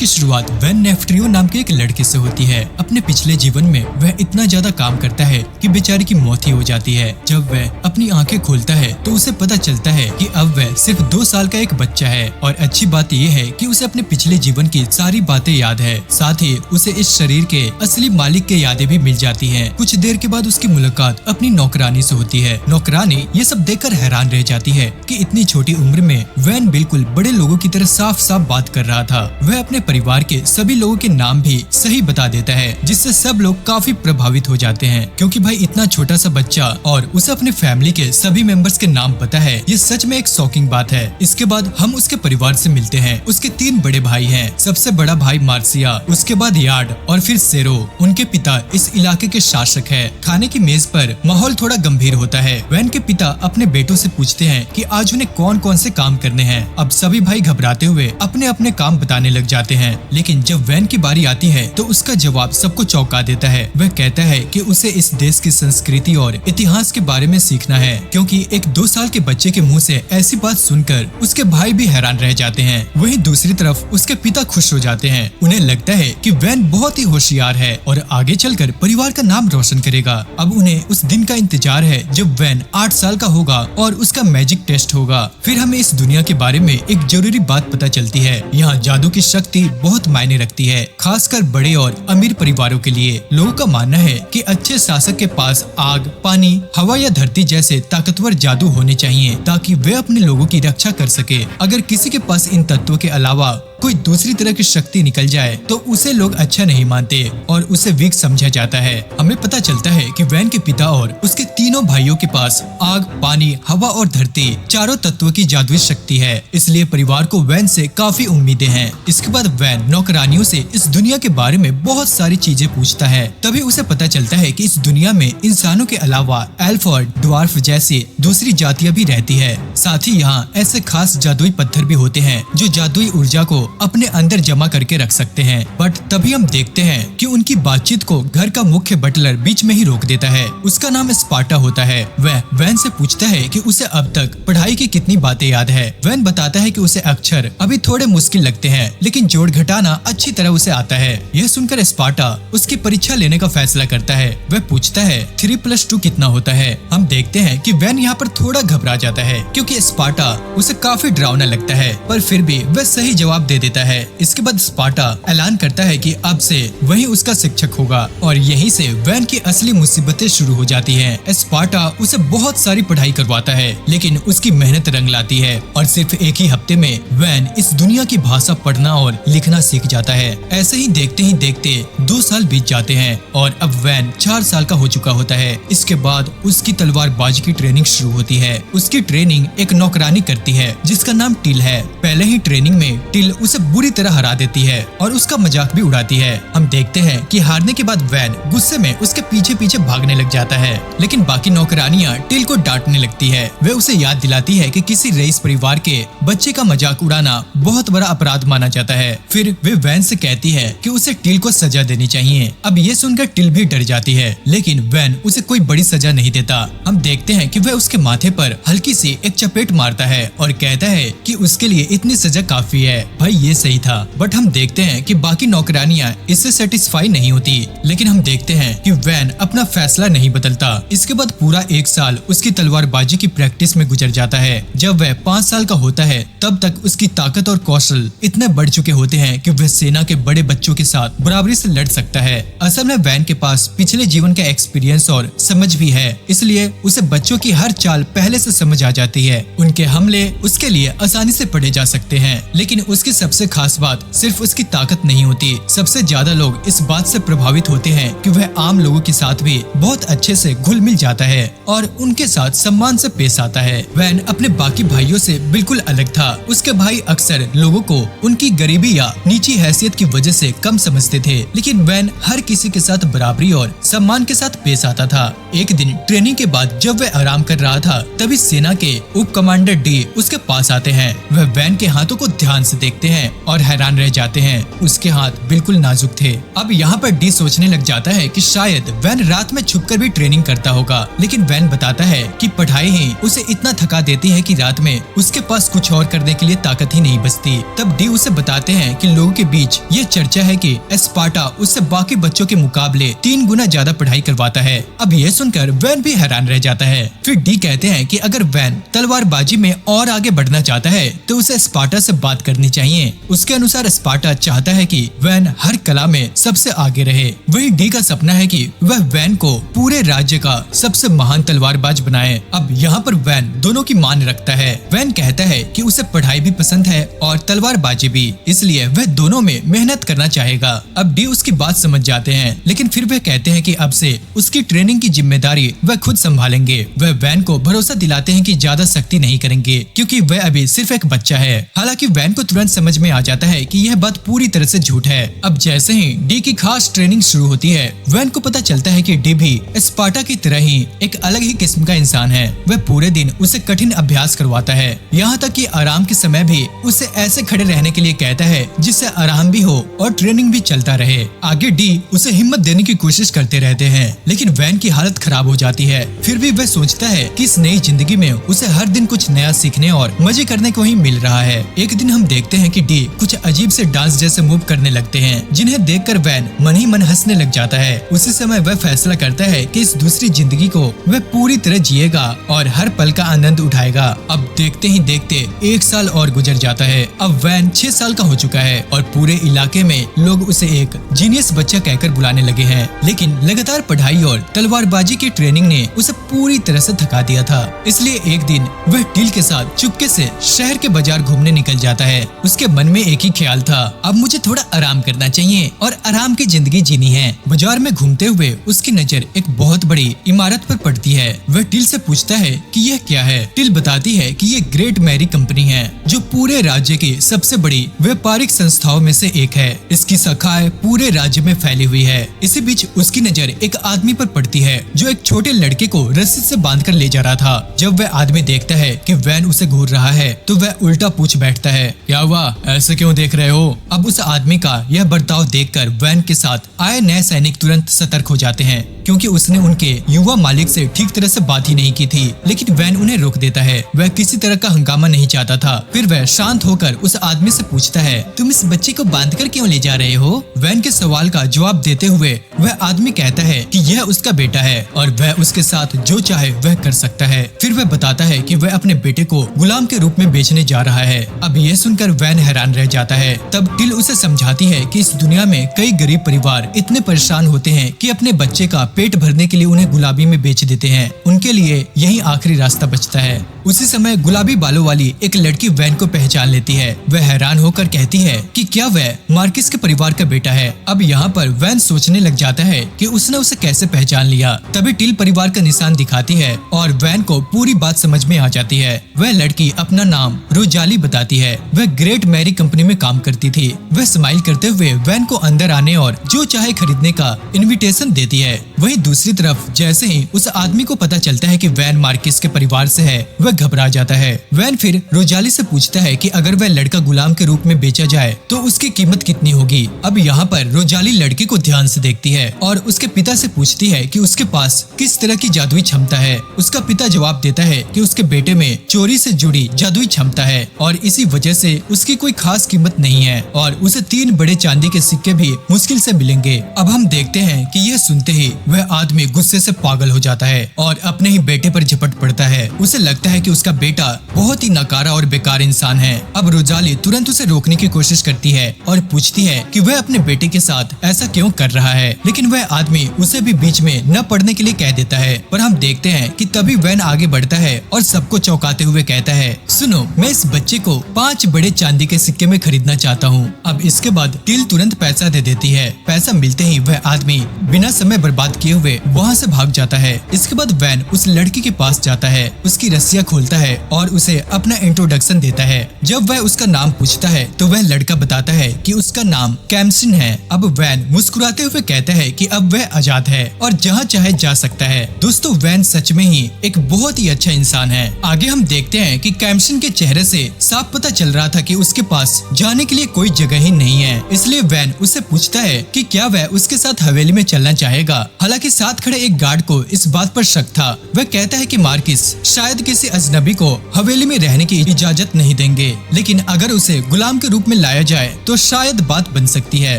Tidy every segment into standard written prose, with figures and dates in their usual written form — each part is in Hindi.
की शुरुआत वैन नेफ्ट्रियो नाम के एक लड़के से होती है। अपने पिछले जीवन में वह इतना ज्यादा काम करता है कि बेचारे की मौत ही हो जाती है। जब वह अपनी आंखें खोलता है तो उसे पता चलता है कि अब वह सिर्फ 2 साल का एक बच्चा है। और अच्छी बात यह है कि उसे अपने पिछले जीवन की सारी बातें याद है। साथ ही उसे इस शरीर के असली मालिक के यादें भी मिल जाती है। कुछ देर के बाद उसकी मुलाकात अपनी नौकरानी से होती है। नौकरानी ये सब देखकर हैरान रह जाती है कि इतनी छोटी उम्र में वैन बिल्कुल बड़े लोगों की तरह साफ साफ बात कर रहा था। वह अपने परिवार के सभी लोगों के नाम भी सही बता देता है, जिससे सब लोग काफी प्रभावित हो जाते हैं, क्योंकि भाई इतना छोटा सा बच्चा और उसे अपने फैमिली के सभी मेंबर्स के नाम पता है। ये सच में एक शॉकिंग बात है। इसके बाद हम उसके परिवार से मिलते हैं। उसके 3 बड़े भाई हैं। सबसे बड़ा भाई मार्सिया, उसके बाद यार्ड और फिर सेरो। उनके पिता इस इलाके के शासक है। खाने की मेज पर माहौल थोड़ा गंभीर होता है। वैन के पिता अपने बेटों से पूछते हैं कि आज उन्हें कौन कौन से काम करने हैं। अब सभी भाई घबराते हुए अपने अपने काम बताने लग जाते हैं, लेकिन जब वैन की बारी आती है तो उसका जवाब सबको चौंका देता है। वह कहता है कि उसे इस देश की संस्कृति और इतिहास के बारे में सीखना है, क्योंकि एक 2 साल के बच्चे के मुंह से ऐसी बात सुनकर उसके भाई भी हैरान रह जाते हैं। वहीं दूसरी तरफ उसके पिता खुश हो जाते हैं। उन्हें लगता है कि वैन बहुत ही होशियार है और आगे चलकर परिवार का नाम रोशन करेगा। अब उन्हें उस दिन का इंतजार है जब वैन 8 साल का होगा और उसका मैजिक टेस्ट होगा। फिर हमें इस दुनिया के बारे में एक जरूरी बात पता चलती है। यहाँ जादू की शक्ति बहुत मायने रखती है, खासकर बड़े और अमीर परिवारों के लिए। लोगों का मानना है कि अच्छे शासक के पास आग, पानी, हवा या धरती जैसे ताकतवर जादू होने चाहिए, ताकि वे अपने लोगों की रक्षा कर सके। अगर किसी के पास इन तत्वों के अलावा कोई दूसरी तरह की शक्ति निकल जाए तो उसे लोग अच्छा नहीं मानते और उसे वीक समझा जाता है। हमें पता चलता है कि वैन के पिता और उसके तीनों भाइयों के पास आग, पानी, हवा और धरती चारों तत्वों की जादुई शक्ति है। इसलिए परिवार को वैन से काफी उम्मीदें हैं। इसके बाद वैन नौकरानियों से इस दुनिया के बारे में बहुत सारी चीजें पूछता है। तभी उसे पता चलता है कि इस दुनिया में इंसानों के अलावा एल्फ और ड्वार्फ जैसी दूसरी जातियां भी रहती है। साथ ही यहाँ ऐसे खास जादुई पत्थर भी होते हैं जो जादुई ऊर्जा को अपने अंदर जमा करके रख सकते हैं। बट तभी हम देखते हैं कि उनकी बातचीत को घर का मुख्य बटलर बीच में ही रोक देता है। उसका नाम स्पार्टा होता है। वह वैन से पूछता है कि उसे अब तक पढ़ाई की कितनी बातें याद है। वैन बताता है कि उसे अक्षर अभी थोड़े मुश्किल लगते हैं, लेकिन जोड़ घटाना अच्छी तरह उसे आता है। यह सुनकर स्पार्टा उसकी परीक्षा लेने का फैसला करता है। वह पूछता है 3+2 कितना होता है। हम देखते हैं कि वैन यहाँ पर थोड़ा घबरा जाता है, क्योंकि स्पार्टा उसे काफी डरावना लगता है, पर फिर भी वह सही जवाब दे देता है। इसके बाद स्पार्टा ऐलान करता है कि अब से वही उसका शिक्षक होगा और यहीं से वैन की असली मुसीबतें शुरू हो जाती हैं। स्पार्टा उसे बहुत सारी पढ़ाई करवाता है, लेकिन उसकी मेहनत रंग लाती है और सिर्फ एक ही हफ्ते में वैन इस दुनिया की भाषा पढ़ना और लिखना सीख जाता है। ऐसे ही देखते 2 साल बीत जाते हैं और अब वैन 4 साल का हो चुका होता है। इसके बाद उसकी तलवारबाजी की ट्रेनिंग शुरू होती है। उसकी ट्रेनिंग एक नौकरानी करती है जिसका नाम टिल है। पहले ही ट्रेनिंग में टिल उसे बुरी तरह हरा देती है और उसका मजाक भी उड़ाती है। हम देखते हैं कि हारने के बाद वैन गुस्से में उसके पीछे पीछे भागने लग जाता है, लेकिन बाकी नौकरानियां टिल को डांटने लगती है। वे उसे याद दिलाती है कि किसी रईस परिवार के बच्चे का मजाक उड़ाना बहुत बड़ा अपराध माना जाता है। फिर वे वैन से कहती है कि उसे टिल को सजा देनी चाहिए। अब ये सुनकर टिल भी डर जाती है, लेकिन वैन उसे कोई बड़ी सजा नहीं देता। हम देखते हैं कि वह उसके माथे पर हल्की सी एक चपेट मारता है और कहता है कि उसके लिए इतनी सजा काफी है। भाई ये सही था, बट हम देखते हैं कि बाकी नौकरानियां इससे सेटिस्फाई नहीं होती। लेकिन हम देखते हैं कि वैन अपना फैसला नहीं बदलता। इसके बाद पूरा 1 साल उसकी तलवारबाजी की प्रैक्टिस में गुजर जाता है। जब वह 5 साल का होता है तब तक उसकी ताकत और कौशल इतने बढ़ चुके होते हैं कि वह सेना के बड़े बच्चों के साथ बराबरी से लड़ सकता है। असल में वैन के पास पिछले जीवन का एक्सपीरियंस और समझ भी है, इसलिए उसे बच्चों की हर चाल पहले से समझ आ जाती है। उनके हमले उसके लिए आसानी से पढ़े जा सकते हैं। लेकिन उसकी सबसे खास बात सिर्फ उसकी ताकत नहीं होती। सबसे ज्यादा लोग इस बात से प्रभावित होते हैं कि वह आम लोगों के साथ भी बहुत अच्छे से घुल मिल जाता है और उनके साथ सम्मान से पेश आता है। वैन अपने बाकी भाइयों से बिल्कुल अलग था। उसके भाई अक्सर लोगों को उनकी गरीबी या नीची हैसियत की वजह से कम समझते थे, लेकिन वैन हर किसी के साथ बराबरी और सम्मान के साथ पेश आता था। एक दिन ट्रेनिंग के बाद जब वह आराम कर रहा था, तभी सेना के उप कमांडर डी उसके पास आते हैं। वह वैन के हाथों को ध्यान से देखते हैं और हैरान रह जाते हैं। उसके हाथ बिल्कुल नाजुक थे। अब यहाँ पर डी सोचने लग जाता है कि शायद वैन रात में छुपकर भी ट्रेनिंग करता होगा, लेकिन वैन बताता है कि पढ़ाई ही उसे इतना थका देती है कि रात में उसके पास कुछ और करने के लिए ताकत ही नहीं बचती। तब डी उसे बताते हैं कि लोगों के बीच ये चर्चा है कि स्पार्टा उससे बाकी बच्चों के मुकाबले 3 गुना ज्यादा पढ़ाई करवाता है। अब ये सुनकर वैन भी हैरान रह जाता है। फिर डी कहते हैं कि अगर वैन तलवारबाजी में और आगे बढ़ना चाहता है तो उसे स्पार्टा से बात करनी चाहिए। उसके अनुसार स्पार्टा चाहता है कि वैन हर कला में सबसे आगे रहे। वही डी का सपना है कि वह वैन को पूरे राज्य का सबसे महान तलवारबाज बनाए। अब यहाँ पर वैन दोनों की मान रखता है। वैन कहता है कि उसे पढ़ाई भी पसंद है और तलवारबाजी भी, इसलिए वह दोनों में मेहनत करना चाहेगा। अब डी उसकी बात समझ जाते हैं, लेकिन फिर वह कहते हैं कि अब से उसकी ट्रेनिंग की जिम्मेदारी वह खुद संभालेंगे। वह वैन को भरोसा दिलाते हैं कि ज्यादा सख्ती नहीं करेंगे क्योंकि वह अभी सिर्फ एक बच्चा है। हालांकि वैन को तुरंत समझ में आ जाता है कि यह बात पूरी तरह से झूठ है। अब जैसे ही डी की खास ट्रेनिंग शुरू होती है, वैन को पता चलता है कि डी भी स्पार्टा की तरह ही एक अलग ही किस्म का इंसान है। वह पूरे दिन उसे कठिन अभ्यास करवाता है, यहाँ तक कि आराम के समय भी उसे ऐसे खड़े रहने के लिए कहता है जिससे आराम भी हो और ट्रेनिंग भी चलता रहे। आगे डी उसे हिम्मत देने की कोशिश करते रहते हैं, लेकिन वैन की हालत खराब हो जाती है। फिर भी वह सोचता है कि इस नई जिंदगी में उसे हर दिन कुछ नया सीखने और मजे करने को ही मिल रहा है। एक दिन हम देखते हैं कि डी कुछ अजीब से डांस जैसे मूव करने लगते हैं, जिन्हें देखकर वैन मन ही मन हंसने लग जाता है। उसी समय वह फैसला करता है कि इस दूसरी जिंदगी को वह पूरी तरह जिएगा और हर पल का आनंद उठाएगा। अब देखते ही देखते 1 साल और गुजर जाता है। अब वैन 6 साल का हो चुका है और पूरे इलाके में लोग उसे एक जीनियस बच्चा कहकर बुलाने लगे हैं। लेकिन लगातार पढ़ाई और तलवारबाजी की ट्रेनिंग ने उसे पूरी तरह से थका दिया था। इसलिए एक दिन वह टिल के साथ चुपके से शहर के बाजार घूमने निकल जाता है। उसके मन में एक ही ख्याल था, अब मुझे थोड़ा आराम करना चाहिए और आराम की जिंदगी जीनी है। बाजार में घूमते हुए उसकी नजर एक बहुत बड़ी इमारत पर पड़ती है। वह टिल से पूछता है कि यह क्या है। टिल बताती है कि यह ग्रेट मैरी कंपनी है, जो पूरे राज्य की सबसे बड़ी व्यापारिक संस्थाओं में से एक है। इसकी शाखाएं पूरे राज्य में फैली हुई है। इसी बीच उसकी नजर एक आदमी पर पड़ती है जो एक छोटे लड़के को रस्सी से बांधकर ले जा रहा था। जब वह आदमी देखता है कि वैन उसे घूर रहा है तो वह उल्टा पूछ बैठता है, क्या हुआ, ऐसे क्यों देख रहे हो? अब उस आदमी का यह बर्ताव देखकर वैन के साथ आए नए सैनिक तुरंत सतर्क हो जाते हैं, क्योंकि उसने उनके युवा मालिक से ठीक तरह से बात ही नहीं की थी। लेकिन वैन उन्हें रोक देता है। वह किसी तरह का हंगामा नहीं चाहता था। फिर वह शांत होकर उस आदमी से पूछता है, तुम इस बच्चे को बांधकर क्यों ले जा रहे हो? वैन के सवाल का जवाब देते हुए वह आदमी कहता है कि यह उसका बेटा है और वह उसके साथ जो चाहे वह कर सकता है। फिर वह बताता है कि वह अपने बेटे को गुलाम के रूप में बेचने जा रहा है। अब यह सुनकर वैन हैरान रह जाता है। तब टिल उसे समझाती है कि इस दुनिया में कई गरीब परिवार इतने परेशान होते हैं कि अपने बच्चे का पेट भरने के लिए उन्हें गुलाबी में बेच देते हैं। उनके लिए यही आखिरी रास्ता बचता है। उसी समय गुलाबी बालों वाली एक लड़की वैन को पहचान लेती है। वह हैरान होकर कहती है कि क्या वह मार्किस के परिवार का बेटा है। अब यहाँ पर वैन सोचने लग जाता है कि उसने उसे कैसे पहचान लिया। तभी टिल परिवार का निशान दिखाती है और वैन को पूरी बात समझ में आ जाती है। वह लड़की अपना नाम रोजाली बताती है। वह ग्रेट मैरी कंपनी में काम करती थी। वह स्माइल करते हुए वैन को अंदर आने और जो चाहे खरीदने का इनविटेशन देती है। वहीं दूसरी तरफ जैसे ही उस आदमी को पता चलता है कि वैन मार्किस के परिवार से है, वह घबरा जाता है। वैन फिर रोजाली से पूछता है कि अगर वह लड़का गुलाम के रूप में बेचा जाए तो उसकी कीमत कितनी होगी। अब यहाँ पर रोजाली लड़के को ध्यान से देखती है और उसके पिता से पूछती है कि उसके पास किस तरह की जादुई क्षमता है। उसका पिता जवाब देता है कि उसके बेटे में चोरी से जुड़ी जादुई क्षमता है और इसी वजह से उसकी कोई खास कीमत नहीं है और उसे 3 बड़े चांदी के सिक्के भी मुश्किल से मिलेंगे। अब हम देखते हैं कि यह सुनते ही वह आदमी गुस्से से पागल हो जाता है और अपने ही बेटे पर झपट पड़ता है। उसे लगता है कि उसका बेटा बहुत ही नकारा और बेकार इंसान है। अब रोजाली तुरंत उसे रोकने की कोशिश करती है और पूछती है कि वह अपने बेटे के साथ ऐसा क्यों कर रहा है, लेकिन वह आदमी उसे भी बीच में न पड़ने के लिए कह देता है। पर हम देखते हैं कि तभी वैन आगे बढ़ता है और सबको चौंकाते हुए कहता है, सुनो, मैं इस बच्चे को 5 बड़े चांदी के सिक्के में खरीदना चाहता हूँ। अब इसके बाद टिल तुरंत पैसा दे देती है। पैसा मिलते ही वह आदमी बिना समय बर्बाद किए हुए वहाँ से भाग जाता है। इसके बाद वैन उस लड़की के पास जाता है, उसकी रस्सियाँ खोलता है और उसे अपना इंट्रोडक्शन देता है। जब वह उसका नाम पूछता है तो वह लड़का बताता है कि उसका नाम कैम्सन है। अब वैन मुस्कुराते हुए कहता है कि अब वह आजाद है और जहाँ चाहे जा सकता है। दोस्तों, वैन सच में ही एक बहुत ही अच्छा इंसान है। आगे हम देखते हैं कि कैम्सन के चेहरे से साफ पता चल रहा था कि उसके उसके पास जाने के लिए कोई जगह ही नहीं है। इसलिए वैन उससे पूछता है कि क्या वह उसके साथ हवेली में चलना चाहेगा। हालांकि साथ खड़े एक गार्ड को इस बात पर शक था। वह कहता है कि मार्किस शायद किसी अजनबी को हवेली में रहने की इजाजत नहीं देंगे, लेकिन अगर उसे गुलाम के रूप में लाया जाए तो शायद बात बन सकती है।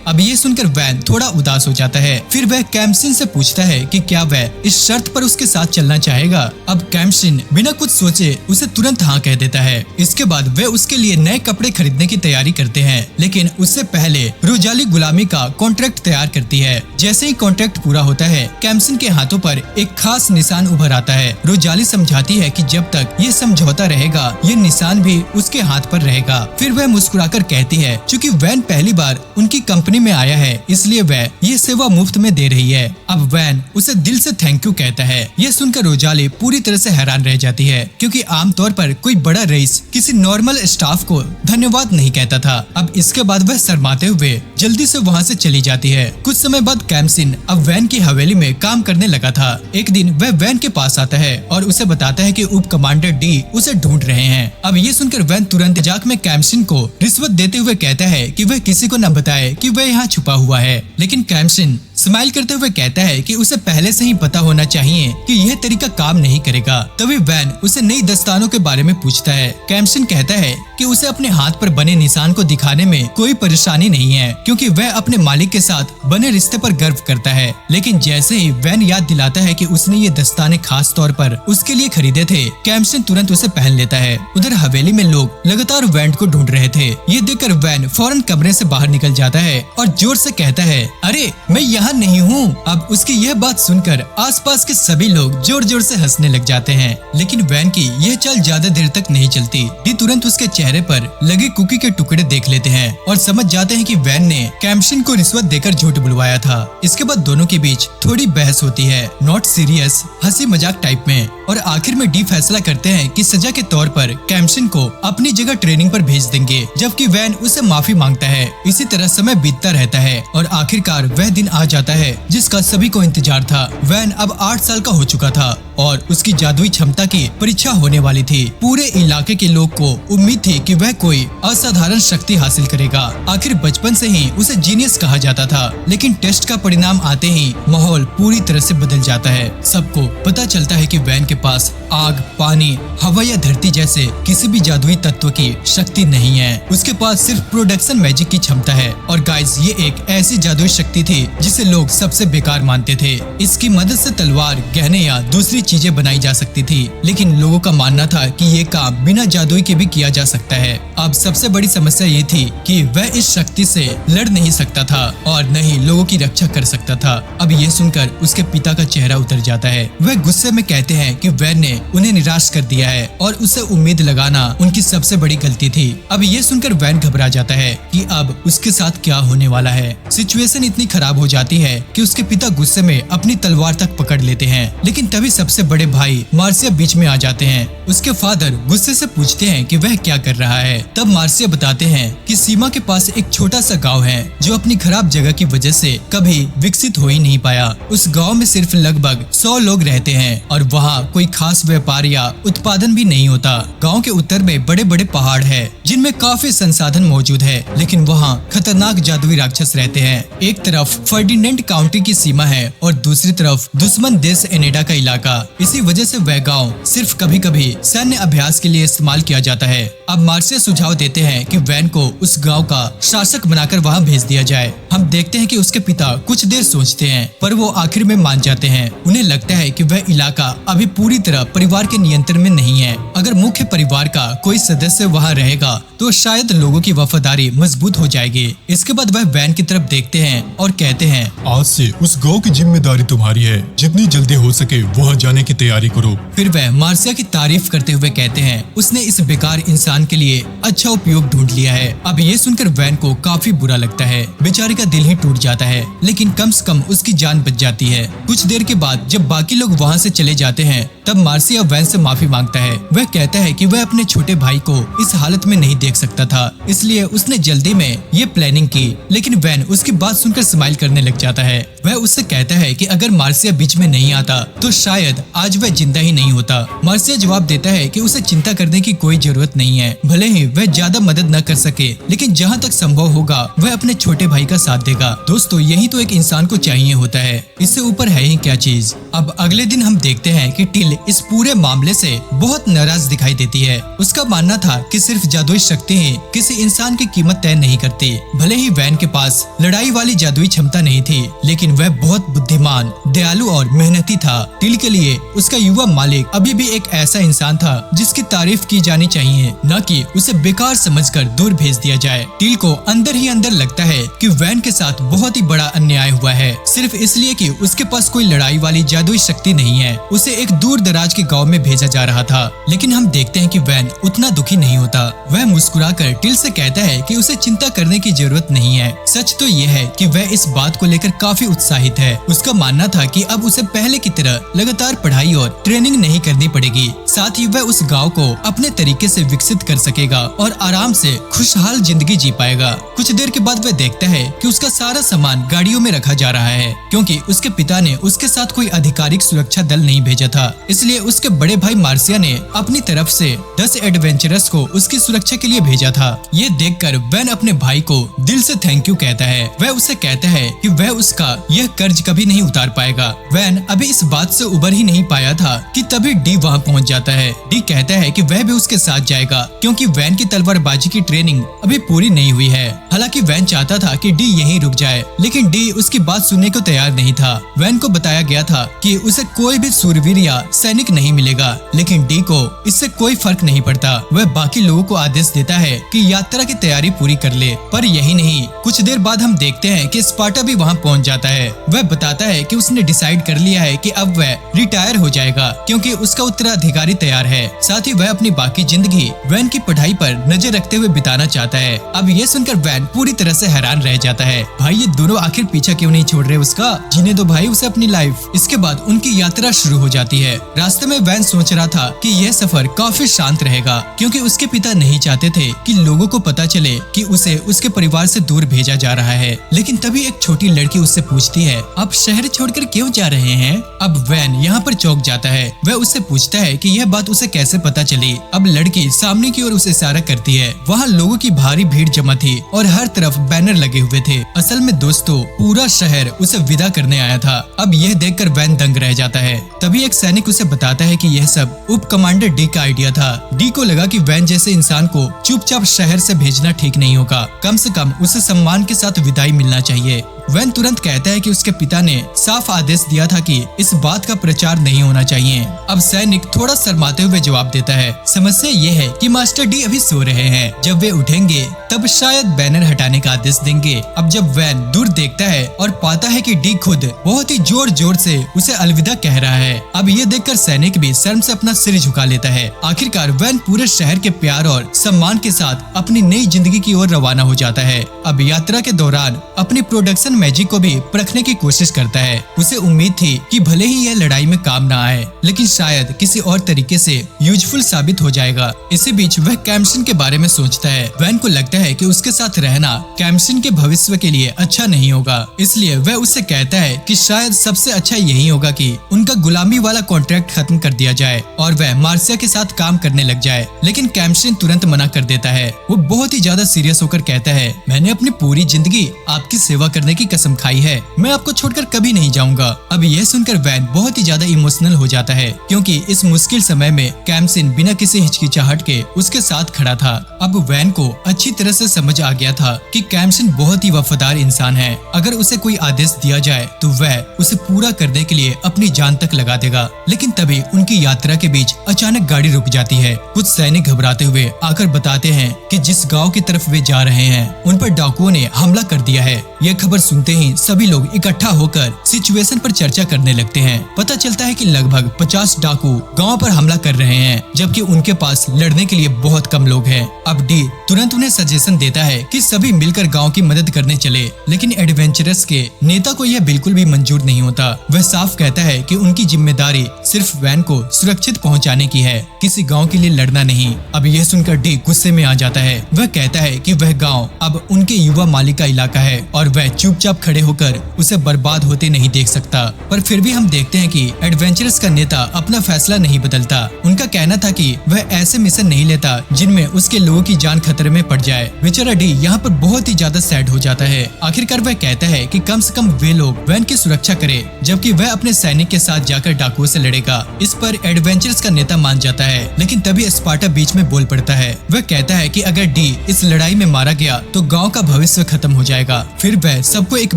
अब ये सुनकर वैन थोड़ा उदास हो जाता है। फिर वह कैम्सिन से पूछता है कि क्या वह इस शर्त पर उसके साथ चलना चाहेगा। अब कैम्सिन बिना कुछ सोचे उसे तुरंत हाँ कह देता है। इसके बाद वे उसके लिए नए कपड़े खरीदने की तैयारी करते हैं, लेकिन उससे पहले रोजाली गुलामी का कॉन्ट्रैक्ट तैयार करती है। जैसे ही कॉन्ट्रैक्ट पूरा होता है, कैम्सिन के हाथों पर एक खास निशान उभर आता है। रोजाली समझाती है कि जब तक ये समझौता रहेगा, ये निशान भी उसके हाथ पर रहेगा। फिर वह मुस्कुराकर कहती है क्योंकि वैन पहली बार उनकी कंपनी में आया है, इसलिए वह ये सेवा मुफ्त में दे रही है। अब वैन उसे दिल से थैंक यू कहता है। ये सुनकर रोजाली पूरी तरह से हैरान रह जाती है, क्योंकि आमतौर पर कोई बड़ा रईस किसी नॉर्मल स्टाफ को धन्यवाद नहीं कहता था। अब इसके बाद वह शर्माते हुए जल्दी से वहाँ से चली जाती है। कुछ समय बाद कैम्सिन अब वैन की हवेली में काम करने लगा था। एक दिन वह वैन के पास आता है और उसे बताता है कि उप कमांडर डी उसे ढूंढ रहे हैं। अब ये सुनकर वैन तुरंत मजाक में कैम्सिन को रिश्वत देते हुए कहता है कि वह किसी को न बताए कि वह यहाँ छुपा हुआ है, लेकिन कैम्सिन स्माइल करते हुए कहता है कि उसे पहले से ही पता होना चाहिए कि यह तरीका काम नहीं करेगा। तभी वैन उसे नई दस्तानों के बारे में पूछता है। कैम्सिन कहता है कि उसे अपने हाथ पर बने निशान को दिखाने में कोई परेशानी नहीं है, क्योंकि वह अपने मालिक के साथ बने रिश्ते पर गर्व करता है। लेकिन जैसे ही वैन याद दिलाता है कि उसने ये दस्ताने खास तौर पर उसके लिए खरीदे थे, कैम्सिन तुरंत उसे पहन लेता है। उधर हवेली में लोग लगातार वैन को ढूंढ रहे थे। ये देखकर वैन फौरन कमरे से बाहर निकल जाता है और जोर से कहता है, अरे मैं यहाँ नहीं हूँ। अब उसकी यह बात सुनकर आसपास के सभी लोग जोर जोर से हंसने लग जाते हैं, लेकिन वैन की यह चाल ज्यादा देर तक नहीं चलती। डी तुरंत उसके चेहरे पर लगे कुकी के टुकड़े देख लेते हैं और समझ जाते हैं कि वैन ने कैम्सिन को रिश्वत देकर झूठ बुलवाया था। इसके बाद दोनों के बीच थोड़ी बहस होती है, नॉट सीरियस, हंसी मजाक टाइप में, और आखिर में डी फैसला करते हैं कि सजा के तौर पर कैम्सिन को अपनी जगह ट्रेनिंग पर भेज देंगे, जबकि वैन उसे माफी मांगता है। इसी तरह समय बीतता रहता है और आखिरकार वह दिन आ जाता है जिसका सभी को इंतजार था। वैन अब 8 साल का हो चुका था और उसकी जादुई क्षमता की परीक्षा होने वाली थी। पूरे इलाके के लोग को उम्मीद थी कि वह कोई असाधारण शक्ति हासिल करेगा। आखिर बचपन से ही उसे जीनियस कहा जाता था, लेकिन टेस्ट का परिणाम आते ही माहौल पूरी तरह से बदल जाता है। सबको पता चलता है कि वैन के पास आग, पानी, हवा या धरती जैसे किसी भी जादुई तत्व की शक्ति नहीं है। उसके पास सिर्फ प्रोडक्शन मैजिक की क्षमता है। और गाइस, ये एक ऐसी जादुई शक्ति थी जिसे लोग सबसे बेकार मानते थे। इसकी मदद से तलवार, गहने या दूसरी चीजें बनाई जा सकती थी, लेकिन लोगों का मानना था कि ये काम बिना जादुई के भी किया जा सकता है। अब सबसे बड़ी समस्या ये थी कि वह इस शक्ति से लड़ नहीं सकता था और न ही लोगों की रक्षा कर सकता था। अब ये सुनकर उसके पिता का चेहरा उतर जाता है। वह गुस्से में कहते हैं कि वैन ने उन्हें निराश कर दिया है और उसे उम्मीद लगाना उनकी सबसे बड़ी गलती थी। अब ये सुनकर वैन घबरा जाता है कि अब उसके साथ क्या होने वाला है। सिचुएशन इतनी खराब हो जाती है कि उसके पिता गुस्से में अपनी तलवार तक पकड़ लेते हैं, लेकिन तभी सबसे बड़े भाई मार्सिया बीच में आ जाते हैं। उसके फादर गुस्से से पूछते हैं कि वह क्या कर रहा है। तब मार्सिया बताते हैं कि सीमा के पास एक छोटा सा गांव है जो अपनी खराब जगह की वजह से कभी विकसित हो ही नहीं पाया। उस गांव में सिर्फ लगभग 100 लोग रहते हैं और वहाँ कोई खास व्यापार या उत्पादन भी नहीं होता। गांव के उत्तर में बड़े बड़े पहाड़ है जिनमें काफी संसाधन मौजूद है, लेकिन वहाँ खतरनाक जादुई राक्षस रहते हैं। एक तरफ फर्डिनेंट काउंटी की सीमा है और दूसरी तरफ दुश्मन देश एनेडा का इलाका। इसी वजह से वह गांव सिर्फ कभी कभी सैन्य अभ्यास के लिए इस्तेमाल किया जाता है। अब मार्सिया सुझाव देते हैं कि वैन को उस गांव का शासक बनाकर वहां भेज दिया जाए। हम देखते हैं कि उसके पिता कुछ देर सोचते हैं, पर वो आखिर में मान जाते हैं। उन्हें लगता है कि वह इलाका अभी पूरी तरह परिवार के नियंत्रण में नहीं है। अगर मुख्य परिवार का कोई सदस्य वहां रहेगा तो शायद लोगों की वफादारी मजबूत हो जाएगी। इसके बाद वह वैन की तरफ देखते हैं और कहते हैं, आज से उस गांव की जिम्मेदारी तुम्हारी है, जितनी जल्दी हो सके वहां जाने की तैयारी करो। फिर वह मार्सिया की तारीफ करते हुए कहते हैं, उसने इस बेकार इंसान के लिए अच्छा उपयोग ढूंढ लिया है। अब ये सुनकर वैन को काफी बुरा लगता है। बेचारे का दिल ही टूट जाता है, लेकिन कम से कम उसकी जान बच जाती है। कुछ देर के बाद जब बाकी लोग वहाँ से चले जाते हैं, तब मार्सिया वैन से माफी मांगता है। वह कहता है कि वह अपने छोटे भाई को इस हालत में नहीं देख सकता था, इसलिए उसने जल्दी में ये प्लानिंग की। लेकिन वैन उसकी बात सुनकर स्माइल करने लग जाता है। वह उससे कहता है कि अगर मार्सिया बीच में नहीं आता तो शायद आज वह जिंदा ही नहीं होता। मार्सिया जवाब देता है कि उसे चिंता करने की कोई जरूरत नहीं है, भले ही वह ज्यादा मदद न कर सके, लेकिन जहाँ तक संभव होगा वह अपने छोटे भाई का साथ देगा। दोस्तों, यही तो एक इंसान को चाहिए होता है, इससे ऊपर है ही क्या चीज। अब अगले दिन हम देखते हैं कि टिल इस पूरे मामले से बहुत नाराज दिखाई देती है। उसका मानना था कि सिर्फ जादुई शक्ति ही किसी इंसान की कीमत तय नहीं करती। भले ही वैन के पास लड़ाई वाली जादुई क्षमता नहीं थी, लेकिन वह बहुत बुद्धिमान, दयालु और मेहनती था। टिल के लिए उसका युवा मालिक अभी भी एक ऐसा इंसान था जिसकी तारीफ की जानी चाहिए, न कि उसे बेकार समझकर दूर भेज दिया जाए। टिल को अंदर ही अंदर लगता है कि वैन के साथ बहुत ही बड़ा अन्याय हुआ है, सिर्फ इसलिए कि उसके पास कोई लड़ाई वाली जादुई शक्ति नहीं है। उसे एक दूर दराज के गांव में भेजा जा रहा था, लेकिन हम देखते हैं कि वैन उतना दुखी नहीं होता। वह मुस्कुराकर टिल से कहता है कि उसे चिंता करने की जरूरत नहीं है। सच तो यह है कि वह इस बात को लेकर काफी उत्साहित है। उसका मानना था कि अब उसे पहले की तरह लगातार पढ़ाई और ट्रेनिंग नहीं करनी पड़ेगी, साथ ही वह उस गांव को अपने तरीके से विकसित कर सकेगा और आराम से खुशहाल जिंदगी जी पाएगा। कुछ देर के बाद वह देखता है कि उसका सारा सामान गाड़ियों में रखा जा रहा है, क्योंकि उसके पिता ने उसके साथ कोई आधिकारिक सुरक्षा दल नहीं भेजा था। इसलिए उसके बड़े भाई मार्सिया ने अपनी तरफ से 10 एडवेंचरर्स को उसकी सुरक्षा के लिए भेजा था। ये देखकर वैन अपने भाई को दिल से थैंक यू कहता है। वह उसे कहता है कि वह उसका यह कर्ज कभी नहीं उतार पाएगा। वैन अभी इस बात से उबर ही नहीं पाया था कि तभी डी वहाँ पहुँच जाता है। डी कहता है कि वह भी उसके साथ जाएगा, क्योंकि वैन की तलवारबाजी की ट्रेनिंग अभी पूरी नहीं हुई है। हालांकि वैन चाहता था कि डी यहीं रुक जाए, लेकिन डी उसकी बात सुनने को तैयार नहीं था। वैन को बताया गया था कि उसे कोई भी सूरवीर या सैनिक नहीं मिलेगा, लेकिन डी को इससे कोई फर्क नहीं पड़ता। वह बाकी लोगों को आदेश देता है कि यात्रा की तैयारी पूरी कर ले। पर यही नहीं, कुछ देर बाद हम देखते हैं कि स्पार्टा भी वहाँ पहुँच जाता है। वह बताता है कि उसने डिसाइड कर लिया है कि अब वह रिटायर हो जाएगा, क्योंकि उसका उत्तराधिकारी तैयार है। साथ ही वह अपनी बाकी जिंदगी वैन की पढ़ाई पर नजर रखते हुए बिताना चाहता है। अब ये सुनकर वैन पूरी तरह से हैरान रह जाता है। भाई, ये दोनों आखिर पीछा क्यों नहीं छोड़ रहे उसका? जीने दो भाई उसे अपनी लाइफ। इसके बाद उनकी यात्रा शुरू हो जाती है। रास्ते में वैन सोच रहा था कि यह सफर काफी शांत रहेगा, क्योंकि उसके पिता नहीं चाहते थे कि लोगों को पता चले कि उसे उसके परिवार से दूर भेजा जा रहा है। लेकिन तभी एक छोटी लड़की उससे पूछती है, आप शहर छोड़कर क्यों जा रहे हैं? अब वैन यहाँ पर चौंक जाता है। वह उससे पूछता है कि यह बात उसे कैसे पता चली। अब लड़की सामने की ओर उसे इशारा करती है। वहाँ लोगों की भारी भीड़ जमा थी और हर तरफ बैनर लगे हुए थे। असल में दोस्तों, पूरा शहर उसे विदा करने आया था। अब यह देखकर वैन दंग रह जाता है। तभी एक सैनिक उसे बताता है कि यह सब उप कमांडर डी का आइडिया था। डी को लगा कि वैन जैसे इंसान को चुपचाप शहर से भेजना ठीक नहीं होगा, कम से कम उसे सम्मान के साथ विदाई मिलना चाहिए। वैन तुरंत कहता है कि उसके पिता ने साफ आदेश दिया था कि इस बात का प्रचार नहीं होना चाहिए। अब सैनिक थोड़ा शर्माते हुए जवाब देता है, समस्या ये है कि मास्टर डी अभी सो रहे हैं, जब वे उठेंगे तब शायद बैनर हटाने का आदेश देंगे। अब जब वैन दूर देखता है और पाता है कि डी खुद बहुत ही जोर जोर से उसे अलविदा कह रहा है। अब ये देखकर सैनिक भी शर्म से अपना सिर झुका लेता है। आखिरकार वैन पूरे शहर के प्यार और सम्मान के साथ अपनी नई जिंदगी की ओर रवाना हो जाता है। अब यात्रा के दौरान अपनी प्रोडक्शन मैजिक को भी परखने की कोशिश करता है। उसे उम्मीद थी कि भले ही यह लड़ाई में काम न आए, लेकिन शायद किसी और तरीके से यूजफुल साबित हो जाएगा। इसी बीच वह कैम्सन के बारे में सोचता है। वैन को लगता है कि उसके साथ रहना कैम्सन के भविष्य के लिए अच्छा नहीं होगा, इसलिए वह उससे कहता है कि शायद सबसे अच्छा यही होगा कि उनका गुलामी वाला कॉन्ट्रैक्ट खत्म कर दिया जाए और वह मार्सिया के साथ काम करने लग जाए। लेकिन कैम्सन तुरंत मना कर देता है। वो बहुत ही ज्यादा सीरियस होकर कहता है, मैंने अपनी पूरी जिंदगी आपकी सेवा करने की कसम खाई है, मैं आपको छोड़कर कभी नहीं जाऊंगा। अब यह सुनकर वैन बहुत ही ज्यादा इमोशनल हो जाता है, क्योंकि इस मुश्किल समय में कैम्सन बिना किसी हिचकिचाहट के उसके साथ खड़ा था। अब वैन को अच्छी तरह से समझ आ गया था कि कैम्सन बहुत ही वफादार इंसान है। अगर उसे कोई आदेश दिया जाए तो वह उसे पूरा करने के लिए अपनी जान तक लगा देगा। लेकिन तभी उनकी यात्रा के बीच अचानक गाड़ी रुक जाती है। कुछ सैनिक घबराते हुए आकर बताते हैं कि जिस गाँव की तरफ वे जा रहे हैं उन पर डाकुओं ने हमला कर दिया है। यह खबर सुनते ही सभी लोग इकट्ठा होकर सिचुएशन पर चर्चा करने लगते हैं। पता चलता है कि लगभग 50 डाकू गांव पर हमला कर रहे हैं, जबकि उनके पास लड़ने के लिए बहुत कम लोग हैं। अब डी तुरंत उन्हें सजेशन देता है कि सभी मिलकर गांव की मदद करने चले, लेकिन एडवेंचरस के नेता को यह बिल्कुल भी मंजूर नहीं होता। वह साफ कहता है कि उनकी जिम्मेदारी सिर्फ वैन को सुरक्षित पहुंचाने की है, किसी गांव के लिए लड़ना नहीं। अब यह सुनकर डी गुस्से में आ जाता है। वह कहता है कि वह गांव अब उनके युवा मालिक का इलाका है और वह चुपचाप खड़े होकर उसे बर्बाद होते नहीं देख सकता। पर फिर भी हम देखते हैं कि एडवेंचरस का नेता अपना फैसला नहीं बदलता। उनका कहना था कि वह ऐसे मिशन नहीं लेता जिनमें उसके लोगों की जान खतरे में पड़ जाए। बेचारा डी यहाँ पर बहुत ही ज्यादा सैड हो जाता है। आखिरकार वह कहता है कि कम से कम वे लोग वैन की सुरक्षा करे, जबकि वह अपने सैनिक के साथ जाकर डाकुओं से लड़ेगा। इस पर एडवेंचरस का नेता मान जाता है, लेकिन तभी स्पार्टा बीच में बोल पड़ता है। वह कहता है कि अगर डी इस लड़ाई में मारा गया तो गांव का भविष्य खत्म हो जाएगा। फिर वह सबको एक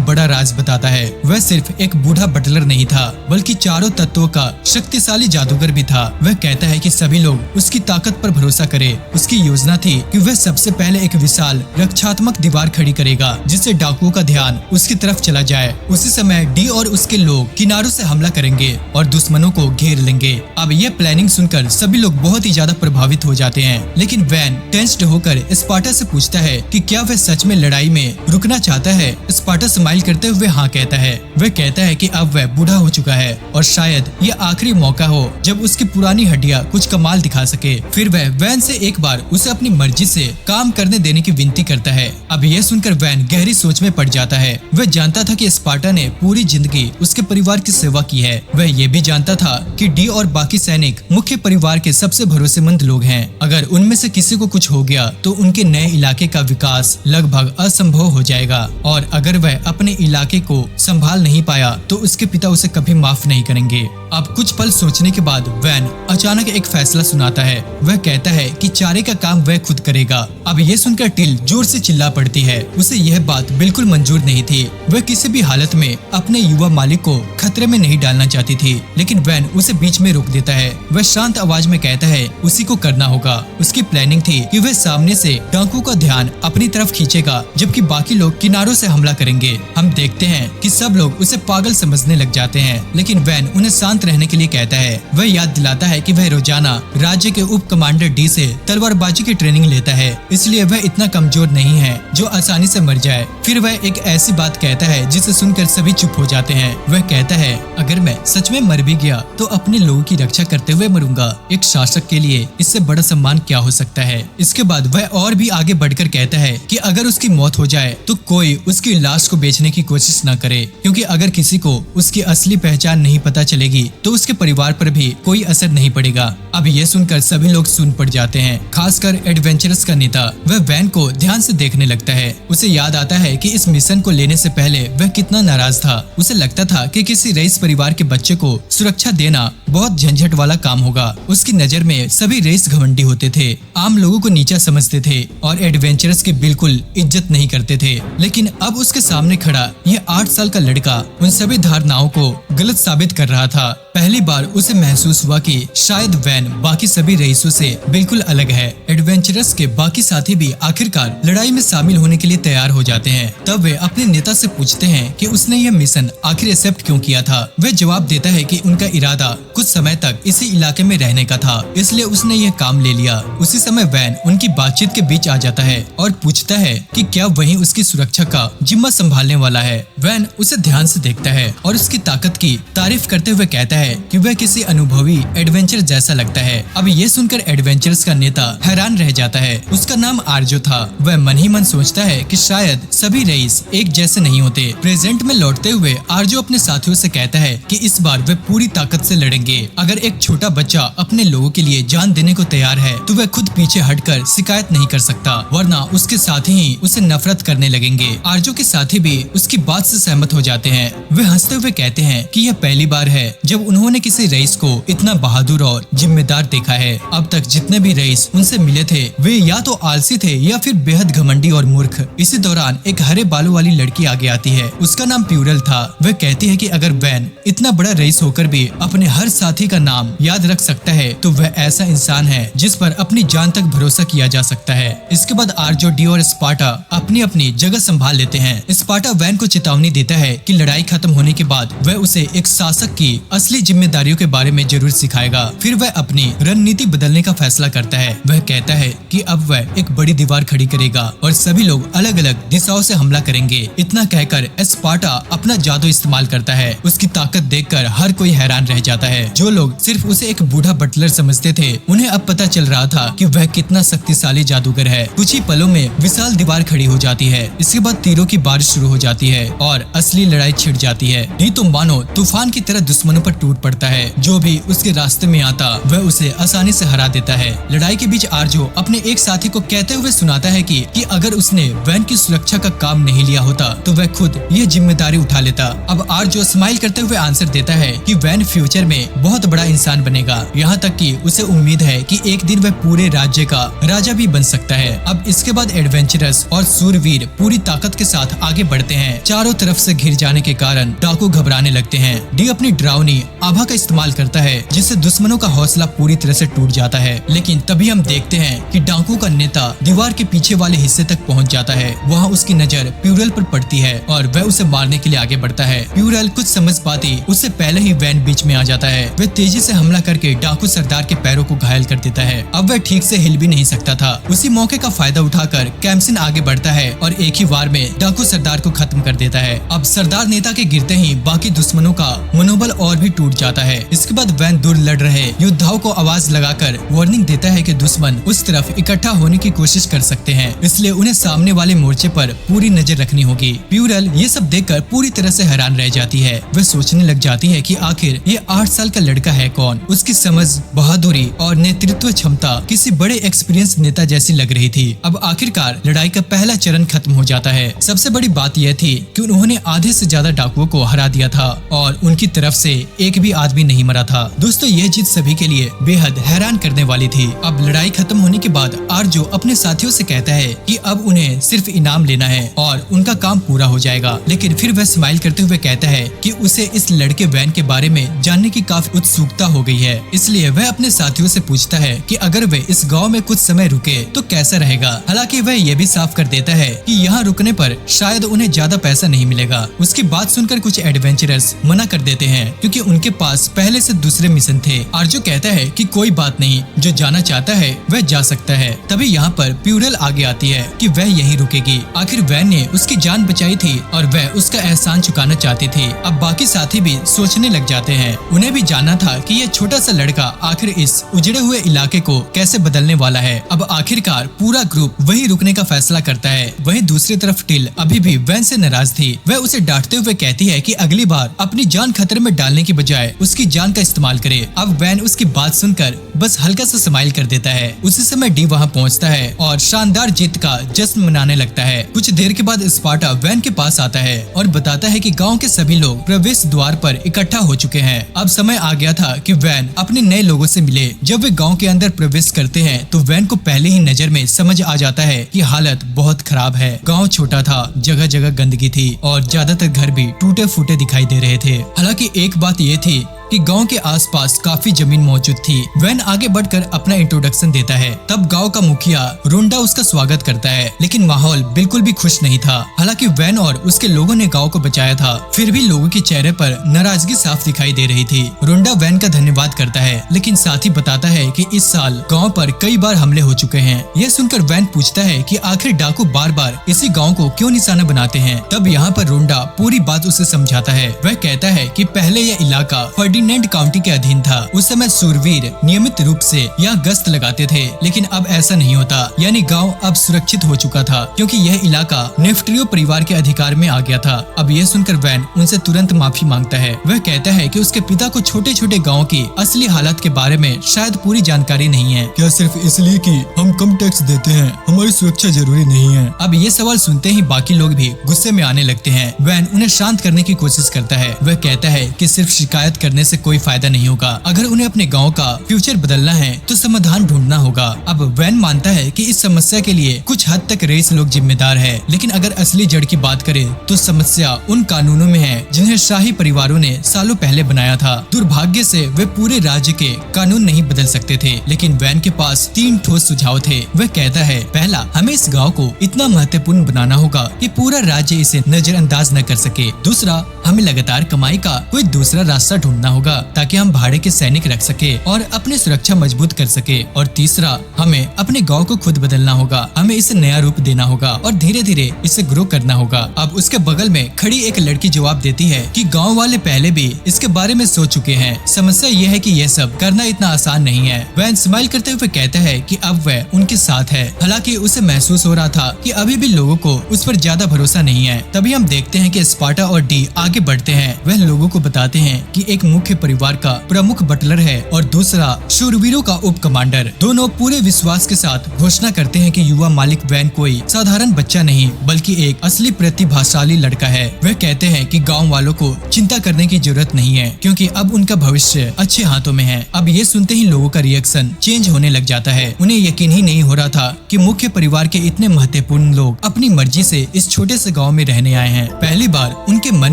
बड़ा राज बताता है। वह सिर्फ एक बूढ़ा बटलर नहीं था, बल्कि चारों तत्वों का शक्तिशाली जादूगर भी था। वह कहता है कि सभी लोग उसकी ताकत पर भरोसा करें। उसकी योजना थी कि वह सबसे पहले एक विशाल रक्षात्मक दीवार खड़ी करेगा, जिससे डाकुओं का ध्यान उसकी तरफ चला जाए। उसी समय डी और उसके लोग किनारों से हमला करेंगे और दुश्मनों को घेर लेंगे। अब यह प्लानिंग सुनकर सभी लोग बहुत ही ज्यादा प्रभावित हो जाते हैं, लेकिन वैन टेंस्ड होकर स्पार्टा से पूछता है कि क्या वह सच में लड़ाई में रुकना चाहता है। स्पार्टा स्माइल करते हुए हाँ कहता है। वह कहता है कि अब वह बूढ़ा हो चुका है और शायद यह आखिरी मौका हो जब उसकी पुरानी हड्डियां कुछ कमाल दिखा सके। फिर वह वैन से एक बार उसे अपनी मर्जी से काम करने देने की विनती करता है। अब यह सुनकर वैन गहरी सोच में पड़ जाता है। वह जानता था कि स्पार्टा ने पूरी जिंदगी उसके परिवार की सेवा की है। वह ये भी जानता था कि डी और बाकी सैनिक मुख्य परिवार के सबसे भरोसेमंद लोग हैं। अगर उनमें से किसी को कुछ हो गया तो उनके नए इलाके का विकास लगभग असंभव हो जाएगा, और अगर वह अपने इलाके को संभाल नहीं पाया तो उसके पिता उसे कभी माफ नहीं करेंगे। अब कुछ पल सोचने के बाद वैन अचानक एक फैसला सुनाता है। वह कहता है कि चारे का काम वह खुद करेगा। अब यह सुनकर टिल जोर से चिल्ला पड़ती है। उसे यह बात बिल्कुल मंजूर नहीं थी। वह किसी भी हालत में अपने युवा मालिक को खतरे में नहीं डालना चाहती थी, लेकिन वैन उसे बीच में रोक देता है। वह शांत आवाज में कहता है उसी को करना होगा। उसकी प्लानिंग थी कि वह सामने से डाकुओं का ध्यान अपनी तरफ खींचेगा, जबकि बाकी लोग किनारों से हमला करेंगे। हम देखते हैं कि सब लोग उसे पागल समझने लग जाते हैं, लेकिन वैन उन्हें शांत रहने के लिए कहता है। वह याद दिलाता है कि वह रोजाना राज्य के उप कमांडर डी से तलवारबाजी की ट्रेनिंग लेता है, इसलिए वह इतना कमजोर नहीं है जो आसानी से मर जाए। फिर वह एक ऐसी बात कहता है जिसे सुनकर सभी चुप हो जाते हैं। वह कहता है अगर मैं सच में मर भी गया तो अपने लोगों की रक्षा करते हुए मरूंगा। एक शासक के लिए इससे बड़ा सम्मान क्या हो सकता है। इसके बाद वह और भी आगे बढ़कर कहता है कि अगर उसकी मौत हो जाए तो कोई उसकी लाश को बेचने की कोशिश न करे, क्योंकि अगर किसी को उसकी असली पहचान नहीं पता चलेगी तो उसके परिवार पर भी कोई असर नहीं पड़ेगा। अब यह सुनकर सभी लोग सुन पड़ जाते हैं, खासकर एडवेंचरस का नेता। वह वैन को ध्यान से देखने लगता है। उसे याद आता है कि इस मिशन को लेने से पहले वह कितना नाराज था। उसे लगता था कि किसी रईस परिवार के बच्चे को सुरक्षा देना बहुत झंझट वाला काम होगा। उसकी नजर में सभी रईस घमंडी होते थे, आम लोगों को नीचा समझते थे और एडवेंचरस की बिल्कुल इज्जत नहीं करते थे। लेकिन अब उसके सामने खड़ा यह 8 साल का लड़का उन सभी धारणाओं को गलत साबित कर रहा था। पहली बार उसे महसूस हुआ कि शायद वैन बाकी सभी रईसों से बिल्कुल अलग है। एडवेंचरस के बाकी साथी भी आखिरकार लड़ाई में शामिल होने के लिए तैयार हो जाते हैं। तब वे अपने नेता से पूछते हैं कि उसने यह मिशन आखिर एक्सेप्ट क्यों किया था। वह जवाब देता है कि उनका इरादा कुछ समय तक इसी इलाके में रहने का था, इसलिए उसने यह काम ले लिया। उसी समय वैन उनकी बातचीत के बीच आ जाता है और पूछता है कि क्या वही उसकी सुरक्षा का जिम्मा संभालने वाला है। वैन उसे ध्यान से देखता है और उसकी ताकत की तारीफ करते हुए कहता है कि वह किसी अनुभवी एडवेंचर जैसा लगता है। अब ये सुनकर एडवेंचरस का नेता हैरान रह जाता है। उसका नाम आर्जो था। वह मन ही मन सोचता है कि शायद सभी रईस एक जैसे नहीं होते। प्रेजेंट में लौटते हुए आर्जो अपने साथियों से कहता है कि इस बार वे पूरी ताकत से लड़ेंगे। अगर एक छोटा बच्चा अपने लोगों के लिए जान देने को तैयार है तो वह खुद पीछे हटकर शिकायत नहीं कर सकता, वरना उसके साथी ही उसे नफरत करने लगेंगे। आर्जो के साथी भी उसकी बात से सहमत हो जाते हैं। वे हंसते हुए कहते हैं कि यह पहली बार है जब उन्होंने किसी रईस को इतना बहादुर और जिम्मेदार देखा है। अब तक जितने भी रईस उनसे मिले थे वे या तो आलसी थे या फिर बेहद घमंडी और मूर्ख। इसी दौरान एक हरे बालों वाली लड़की आगे आती है। उसका नाम प्यूरल था। वह कहती है कि अगर वैन इतना बड़ा रईस होकर भी अपने हर साथी का नाम याद रख सकता है तो वह ऐसा इंसान है जिस पर अपनी जान तक भरोसा किया जा सकता है। इसके बाद आर्जो, डी और स्पार्टा अपनी अपनी जगह संभाल लेते हैं। स्पार्टा वैन को चेतावनी देता है कि लड़ाई खत्म होने के बाद वह उसे एक शासक की असली जिम्मेदारियों के बारे में जरूर सिखाएगा। फिर वह अपनी रणनीति बदलने का फैसला करता है। वह कहता है कि अब वह एक बड़ी दीवार खड़ी करेगा और सभी लोग अलग अलग दिशाओं से हमला करेंगे। इतना कहकर स्पार्टा अपना जादू इस्तेमाल करता है। उसकी ताकत देखकर हर कोई हैरान रह जाता है। जो लोग सिर्फ उसे एक बूढ़ा बटलर समझते थे उन्हें अब पता चल रहा था कि वह कितना शक्तिशाली जादूगर है। कुछ ही पलों में विशाल दीवार खड़ी हो जाती है। इसके बाद तीरों की बारिश शुरू हो जाती है और असली लड़ाई छिड़ जाती है। डी तो मानो तूफान की तरह दुश्मनों पर टूट पड़ता है। जो भी उसके रास्ते में आता वह उसे आसानी से हरा देता है। लड़ाई के बीच आर्जो अपने एक साथी को कहते हुए सुनाता है कि अगर उसने वैन की सुरक्षा का काम नहीं लिया होता तो वह खुद यह जिम्मेदारी उठा लेता। अब आर्जो स्माइल करते हुए आंसर देता है कि वैन फ्यूचर में बहुत बड़ा इंसान बनेगा। यहाँ तक कि उसे उम्मीद है कि एक दिन वह पूरे राज्य का राजा भी बन सकता है। अब इसके बाद एडवेंचरस और सूरवीर पूरी ताकत के साथ आगे बढ़ते हैं। चारों तरफ से घिर जाने के कारण डाकू घबराने लगते हैं। डी अपनी डरावनी आभा का इस्तेमाल करता है जिससे दुश्मनों का हौसला पूरी तरह से टूट जाता है। लेकिन तभी हम देखते हैं कि डाकू का नेता दीवार के पीछे वाले हिस्से तक पहुंच जाता है। वहां उसकी नजर प्यूरल पर पड़ती है और वह उसे मारने के लिए आगे बढ़ता है। प्यूरल कुछ समझ पाती उससे पहले ही वैन बीच में आ जाता है। वह तेजी से हमला करके डाकू सरदार के पैरों को घायल कर देता है। अब वह ठीक से हिल भी नहीं सकता था। उसी मौके का फायदा उठाकर कैम्सिन आगे बढ़ता है और एक ही वार में डाकू सरदार को खत्म कर देता है। अब सरदार नेता के गिरते ही बाकी दुश्मनों का मनोबल और भी टूट जाता है। इसके बाद वैन दूर लड़ रहे योद्धाओं को आवाज लगाकर वार्निंग देता है कि दुश्मन उस तरफ इकट्ठा होने की कोशिश कर सकते हैं, इसलिए उन्हें सामने वाले मोर्चे पर पूरी नजर रखनी होगी। प्यूरल ये सब देखकर पूरी तरह से हैरान रह जाती है। वह सोचने लग जाती है कि आखिर ये 8 साल का लड़का है कौन। उसकी समझ, बहादुरी और नेतृत्व क्षमता किसी बड़े एक्सपीरियंस नेता जैसी लग रही थी। अब आखिरकार लड़ाई का पहला चरण खत्म हो जाता है। सबसे बड़ी बात यह थी कि उन्होंने आधे से ज्यादा डाकुओं को हरा दिया था और उनकी तरफ से एक भी आदमी नहीं मरा था। दोस्तों यह जीत सभी के लिए बेहद हैरान करने वाली थी। अब लड़ाई खत्म होने के बाद आर्जो अपने साथियों से कहता है कि अब उन्हें सिर्फ इनाम लेना है और उनका काम पूरा हो जाएगा। लेकिन फिर वह स्माइल करते हुए कहता है कि उसे इस लड़के वैन के बारे में जानने की काफी उत्सुकता हो गई है। इसलिए वह अपने साथियों से पूछता है कि अगर वे इस गांव में कुछ समय रुके तो कैसा रहेगा। हालांकि वह यह भी साफ कर देता है कि यहाँ रुकने पर शायद उन्हें ज्यादा पैसा नहीं मिलेगा। उसकी बात सुनकर कुछ एडवेंचरर्स मना कर देते हैं क्योंकि उनके पास पहले से दूसरे मिशन थे। आर्जो कहता है कि कोई बात नहीं, जो जाना चाहता है वह जा सकता है। तभी यहाँ पर प्यूरल आगे आती है कि वह यहीं रुकेगी। आखिर वैन ने उसकी जान बचाई थी और वह उसका एहसान चुकाना चाहती थी। अब बाकी साथी भी सोचने लग जाते हैं। उन्हें भी जानना था कि यह छोटा सा लड़का आखिर इस उजड़े हुए इलाके को कैसे बदलने वाला है। अब आखिरकार पूरा ग्रुप वहीं रुकने का फैसला करता है। वहीं दूसरी तरफ टिल अभी भी वैन से नाराज थी। वह उसे डांटते हुए कहती है कि अगली बार अपनी जान खतरे में डालने की बजाय उसकी जान का इस्तेमाल करे। अब वैन उसकी बात सुनकर बस हल्का सा स्माइल कर देता है। उसी समय डी वहाँ पहुँचता है और शानदार जीत का जश्न मनाने लगता है। कुछ देर के बाद स्पार्टा वैन के पास आता है और बताता है कि गांव के सभी लोग प्रवेश द्वार पर इकट्ठा हो चुके हैं। अब समय आ गया था कि वैन अपने नए लोगों से मिले। जब वे गांव के अंदर प्रवेश करते हैं तो वैन को पहले ही नजर में समझ आ जाता है कि हालत बहुत खराब है। गांव छोटा था, जगह जगह गंदगी थी और ज्यादातर घर भी टूटे फूटे दिखाई दे रहे थे। हालांकि एक बात ये थी कि गांव के आसपास काफी जमीन मौजूद थी। वैन आगे बढ़कर अपना इंट्रोडक्शन देता है। तब गांव का मुखिया रोंडा उसका स्वागत करता है, लेकिन माहौल बिल्कुल भी खुश नहीं था। हालांकि वैन और उसके लोगों ने गांव को बचाया था, फिर भी लोगों के चेहरे पर नाराजगी साफ दिखाई दे रही थी। रोंडा वैन का धन्यवाद करता है, लेकिन साथ ही बताता है कि इस साल गाँव पर कई बार हमले हो चुके हैं। यह सुनकर वैन पूछता है कि आखिर डाकू बार बार इसी गाँव को क्यों निशाना बनाते हैं। तब यहाँ पर रोंडा पूरी बात उसे समझाता है। वह कहता है कि पहले यह इलाका फर्डिनेंड काउंटी के अधीन था। उस समय सूरवीर नियमित रूप से यहाँ गश्त लगाते थे, लेकिन अब ऐसा नहीं होता। यानी गांव अब सुरक्षित हो चुका था क्योंकि यह इलाका नेफ्ट्रियो परिवार के अधिकार में आ गया था। अब यह सुनकर वैन उनसे तुरंत माफी मांगता है। वह कहता है कि उसके पिता को छोटे छोटे गाँव की असली हालत के बारे में शायद पूरी जानकारी नहीं है। क्या सिर्फ इसलिए कि हम कम टैक्स देते हैं हमारी सुरक्षा जरूरी नहीं है? अब ये सवाल सुनते ही बाकी लोग भी गुस्से में आने लगते हैं। वैन उन्हें शांत करने की कोशिश करता है। वह कहता है कि सिर्फ शिकायत करने से कोई फायदा नहीं होगा। अगर उन्हें अपने गांव का फ्यूचर बदलना है तो समाधान ढूंढना होगा। अब वैन मानता है कि इस समस्या के लिए कुछ हद तक रईस लोग जिम्मेदार है, लेकिन अगर असली जड़ की बात करें तो समस्या उन कानूनों में है जिन्हें शाही परिवारों ने सालों पहले बनाया था। दुर्भाग्य से वे पूरे राज्य के कानून नहीं बदल सकते थे, लेकिन वैन के पास 3 ठोस सुझाव थे। वह कहता है, पहला, हमें इस गाँव को इतना महत्वपूर्ण बनाना होगा कि पूरा राज्य इसे नजरअंदाज न कर सके। दूसरा, हमें लगातार कमाई का कोई दूसरा रास्ता ढूंढना होगा ताकि हम भाड़े के सैनिक रख सके और अपनी सुरक्षा मजबूत कर सके। और तीसरा, हमें अपने गांव को खुद बदलना होगा। हमें इसे नया रूप देना होगा और धीरे धीरे इसे ग्रो करना होगा। अब उसके बगल में खड़ी एक लड़की जवाब देती है कि गांव वाले पहले भी इसके बारे में सोच चुके हैं। समस्या यह है कि यह सब करना इतना आसान नहीं है। वैन स्माइल करते हुए कहता है कि अब वह उनके साथ है। हालांकि उसे महसूस हो रहा था कि अभी भी लोगों को उस पर ज्यादा भरोसा नहीं है। तभी हम देखते हैं कि स्पार्टा और डी आगे बढ़ते हैं। वह लोगों को बताते हैं कि एक मुख्य परिवार का प्रमुख बटलर है और दूसरा शूरवीरों का उप कमांडर। दोनों पूरे विश्वास के साथ घोषणा करते हैं कि युवा मालिक वैन कोई साधारण बच्चा नहीं बल्कि एक असली प्रतिभाशाली लड़का है। वह कहते हैं कि गांव वालों को चिंता करने की जरूरत नहीं है क्योंकि अब उनका भविष्य अच्छे हाथों में है। अब ये सुनते ही लोगों का रिएक्शन चेंज होने लग जाता है। उन्हें यकीन ही नहीं हो रहा था कि मुख्य परिवार के इतने महत्वपूर्ण लोग अपनी मर्जी से इस छोटे से गांव में रहने आए हैं। पहली बार उनके मन